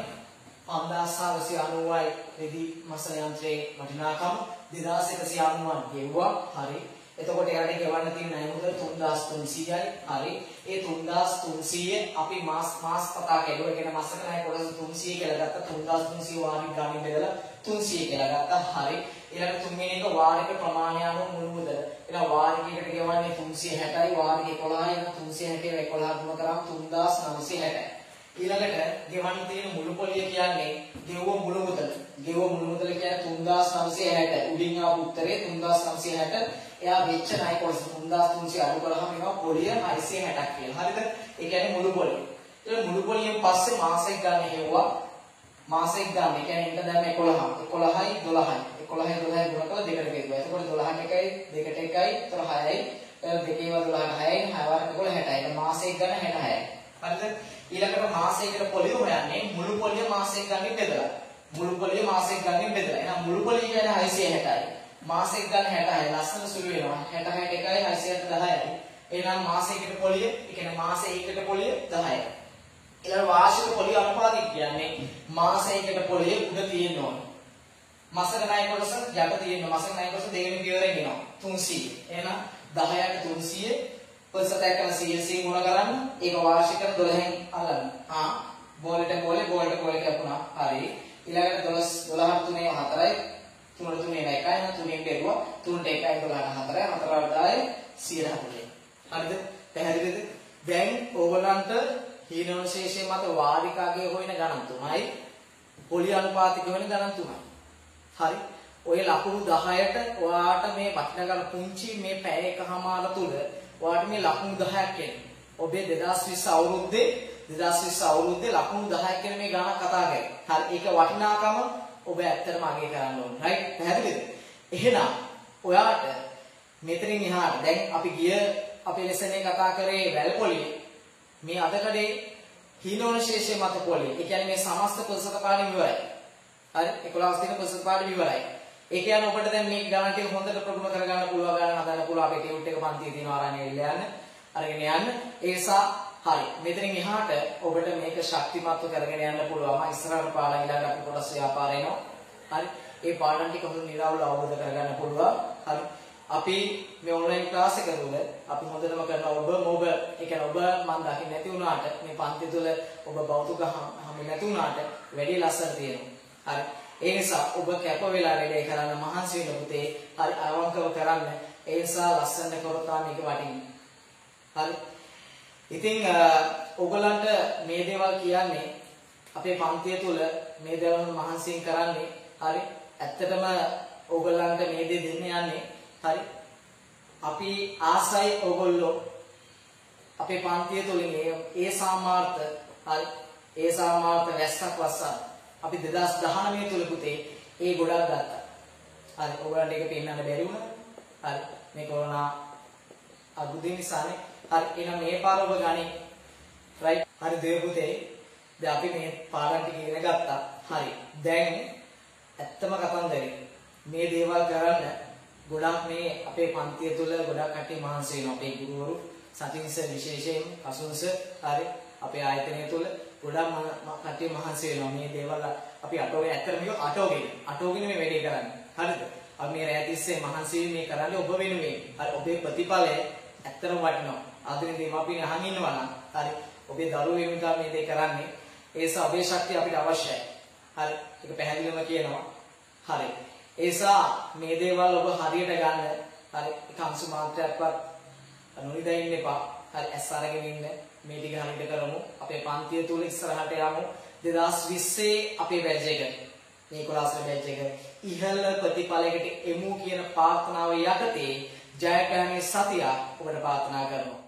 5990යි රෙදි මස යන්ත්‍රයේ වටිනාකම 2190ක් ගෙවුවා. හරි. එතකොට එයාට ගෙවන්න තියෙන ණය මුදල 3300යි. හරි. ඒ 3300 අපි මාස් කතා කරුවා. කියන මාසක ණය කොටස 300 කියලා ගත්තා. 3300 වාරික ගාණින් බෙදලා 300 කියලා ගත්තා. හරි. ඊළඟ තුන්වෙනි එක වාරික ප්‍රමාණය අනුව මුළු මුදල. එහෙනම් වාරිකයකට ගෙවන්නේ 360යි. වාරික 11යි. එහෙනම් 360 11 ගුණ කරාම 3960යි. ඊළඟට ගෙවන්න තියෙන මුළු පොලිය කියන්නේ ගෙවුව මුළු මුදල. ගෙවුව මුළු මුදල කියන්නේ 3960. උඩින් ආපු උත්තරේ 3960. එයා වෙච්ච ණය කොටස 3300 අඩු කරාම එනවා පොලිය 660ක් කියලා. හරිද? ඒ කියන්නේ මුළු පොලිය. ඊළඟ මුළු පොලියෙන් පස්සේ මාසෙක් ගන්න හෙව්වා. මාසෙක් ගන්න. ඒ කියන්නේ එන්න දැන් 11. 11යි 12යි. 11යි 12යි ගුණ කරලා දෙකට බෙදුවා. එතකොට 12ට 1යි 2ට 1යි. එතකොට 6යි. දෙකේව 12ට 6යි. 6 වාරක 60යි. මාසෙක් ගන්න 66යි. හරිද? ඊළඟට මාසයකට පොලිය හොයන්නේ මුළු පොලිය මාසෙක් ගන්න බෙදලා. මුළු පොලිය මාසෙක් ගන්න බෙදලා. එහෙනම් මුළු පොලිය කියන්නේ 660යි. මාසෙක් ගන්න 66යි. ලස්සන සුළු වෙනවා. 66 1යි 610යි. එහෙනම් මාසයකට පොලිය, ඒ කියන්නේ මාසයකට පොලිය 10යි. ඊළඟ වාර්ෂික පොලිය අනුපාතය කියන්නේ මාසයකට පොලිය උඩ තියෙන්න ඕන. මාසක ණය කොටස යට තියෙන්න. මාසක ණය කොටස දෙවෙනි පියවරෙන් එනවා 300. එහෙනම් 10ට 300 පොල්සතයක් කරන 100 ගුණ කරන්න. ඒක වාර්ෂික 12න් අල්ලන්න. බෝලට බෝලේ කැපුණා. හරි. ඊළඟට 12 3 4යි. 3 3 1යි. 3න් බෙරුවා. 3ට 1යි 12ට 4යි. 4 10යි 140. හරිද? පැහැදිලිද? දැන් ඕගොල්ලන්ට හීනෝශේෂයේ මත වාරිකාගේ හොයන ගණන් තුනයි. පොලිය අනුපාතික හොයන ගණන් තුනයි. හරි. ඔය ලකුණු 10ට ඔයාට මේ වටිනාකම පුංචි මේ පැය එකමාර තුල ඔයාට මේ ලකුණු 10ක් එන්නේ. ඔබේ 2020 අවුරුද්දේ ලකුණු 10ක් කියන මේ ගණන් කතා කරේ. හරි. ඒක වටිනාකම ඔබ ඇත්තටම අගය කරන්න ඕනේ. රයිට්? පැහැදිලිද? එහෙනම් ඔයාට මෙතනින් එහාට දැන් අපි ගිය අපේ ලෙසන් එක කතා කරේ වැල් පොලිය. මේ අද කඩේ හීනෝශේෂයේ මත පොලිය. ඒ කියන්නේ මේ සමස්ත ප්‍රතිශත පාඩම ඉවරයි. හරි. 11 දින ප්‍රතිශත පාඩම ඉවරයි. ඒ කියන්නේ ඔබට දැන් මේ ගණන් ටික හොඳට ප්‍රගුණ කරගන්න පුළුවන්. ගණන් හදන්න පුළුවන්. අපේ ටියුට් එක පන්තියේ තියෙනවා අරන් එල්ල යන්න. අරගෙන යන්න. ඒ නිසා හරි. මෙතනින් එහාට ඔබට මේක ශක්තිමත්ව කරගෙන යන්න පුළුවන්. ඉස්සරහට පාඩම් ඊළඟ අපි කොටස් ව්‍යාපාරය එනවා. හරි. ඒ පාඩම් ටික හොඳ නිරවුල් අවබෝධ කරගන්න පුළුවන්. හරි. අපි මේ ඔන්ලයින් ක්ලාස් එක තුළ අපි හොඳටම කරන ඔබ ඒ කියන්නේ ඔබ මම දකින්න නැති වුණාට මේ පන්ති තුළ ඔබ භෞතික හැම නැති වුණාට වැඩි ලස්සන තියෙනවා. හරි. ඒ නිසා ඔබ කැප වෙලා වැඩේ කරන්න මහන්සි වෙන පුතේ. හරි. අවංකව කරන්න. ඒ නිසා ලස්සන කරොත් මේක වටින්නේ. හරි. ඉතින් ඔයගලන්ට මේ දේවල් කියන්නේ අපේ පන්තිය තුළ මේ දේවල් මහන්සියෙන් කරන්නේ. හරි. ඇත්තටම ඔයගලන්ට මේ දේ දෙන්න යන්නේ. හරි. අපි ආසයි ඔයගොල්ලෝ අපේ පන්තිය තුලින් ඒ සාමාර්ථ හරි ඒ සාමාර්ථ වැස්සක් වස්සා අපි 2019 තුල පුතේ ඒ ගොඩක් ගත්තා. හරි. ඔයගොල්ලන්ට ඒක පෙන්නන්න බැරි වුණා. හරි. මේ කොරෝනා අදුදේ නිසානේ. හරි. එහෙනම් මේ පාර ඔබ ගනි. රයිට්. හරි දේ පුතේ. දැන් අපි මේ පාඩම් ටික ඉගෙන ගත්තා. හරි. දැන් ඇත්තම කතන්දරේ මේ දේවල් කරන්න ගොඩක් මේ අපේ පන්තිය තුළ ගොඩක් කට්ටිය මහන්සි වෙනවා. අපේ ගුරුවරු සතින්ස විශේෂයෙන් කසුන්ස හරි අපේ ආයතනය තුළ ගොඩක් කට්ටිය මහන්සි වෙනවා. මේ දේවල් අපි ඇත්තටම මේක අටෝගෙන මේ වැඩේ කරන්නේ. හරිද? අපි මේ රැය තිස්සේ මහන්සි මේ කරන්නේ ඔබ වෙනුවෙන්. හරි. ඔබේ ප්‍රතිඵලය ඇත්තටම වටිනවා. ආදරෙන් දෙමාපියන් අහන් ඉන්නවා නම් හරි ඔබේ දරුවෝ වෙනුවෙන් මේ දේ කරන්නේ ඒ නිසා ඔබේ ශක්තිය අපිට අවශ්‍යයි. හරි ඒක පැහැදිලිවම කියනවා. හරි ඒ නිසා මේ දේවල් ඔබ හරියට ගන්න. හරි ඒක අංශු මාත්‍රයක්වත් නොනිදා ඉන්න එපා. හරි ඇස් අරගෙන ඉන්න මේ ටික හරියට කරමු. අපේ පන්තිය තුල ඉස්සරහට යමු. 2020 අපේ බැච් එක මේ 11 බැච් එක ඉහළ ප්‍රතිඵලයකට එමු කියන ප්‍රාර්ථනාව යටතේ ජයග්‍රහණයේ සතිය ඔබට ප්‍රාර්ථනා කරනවා.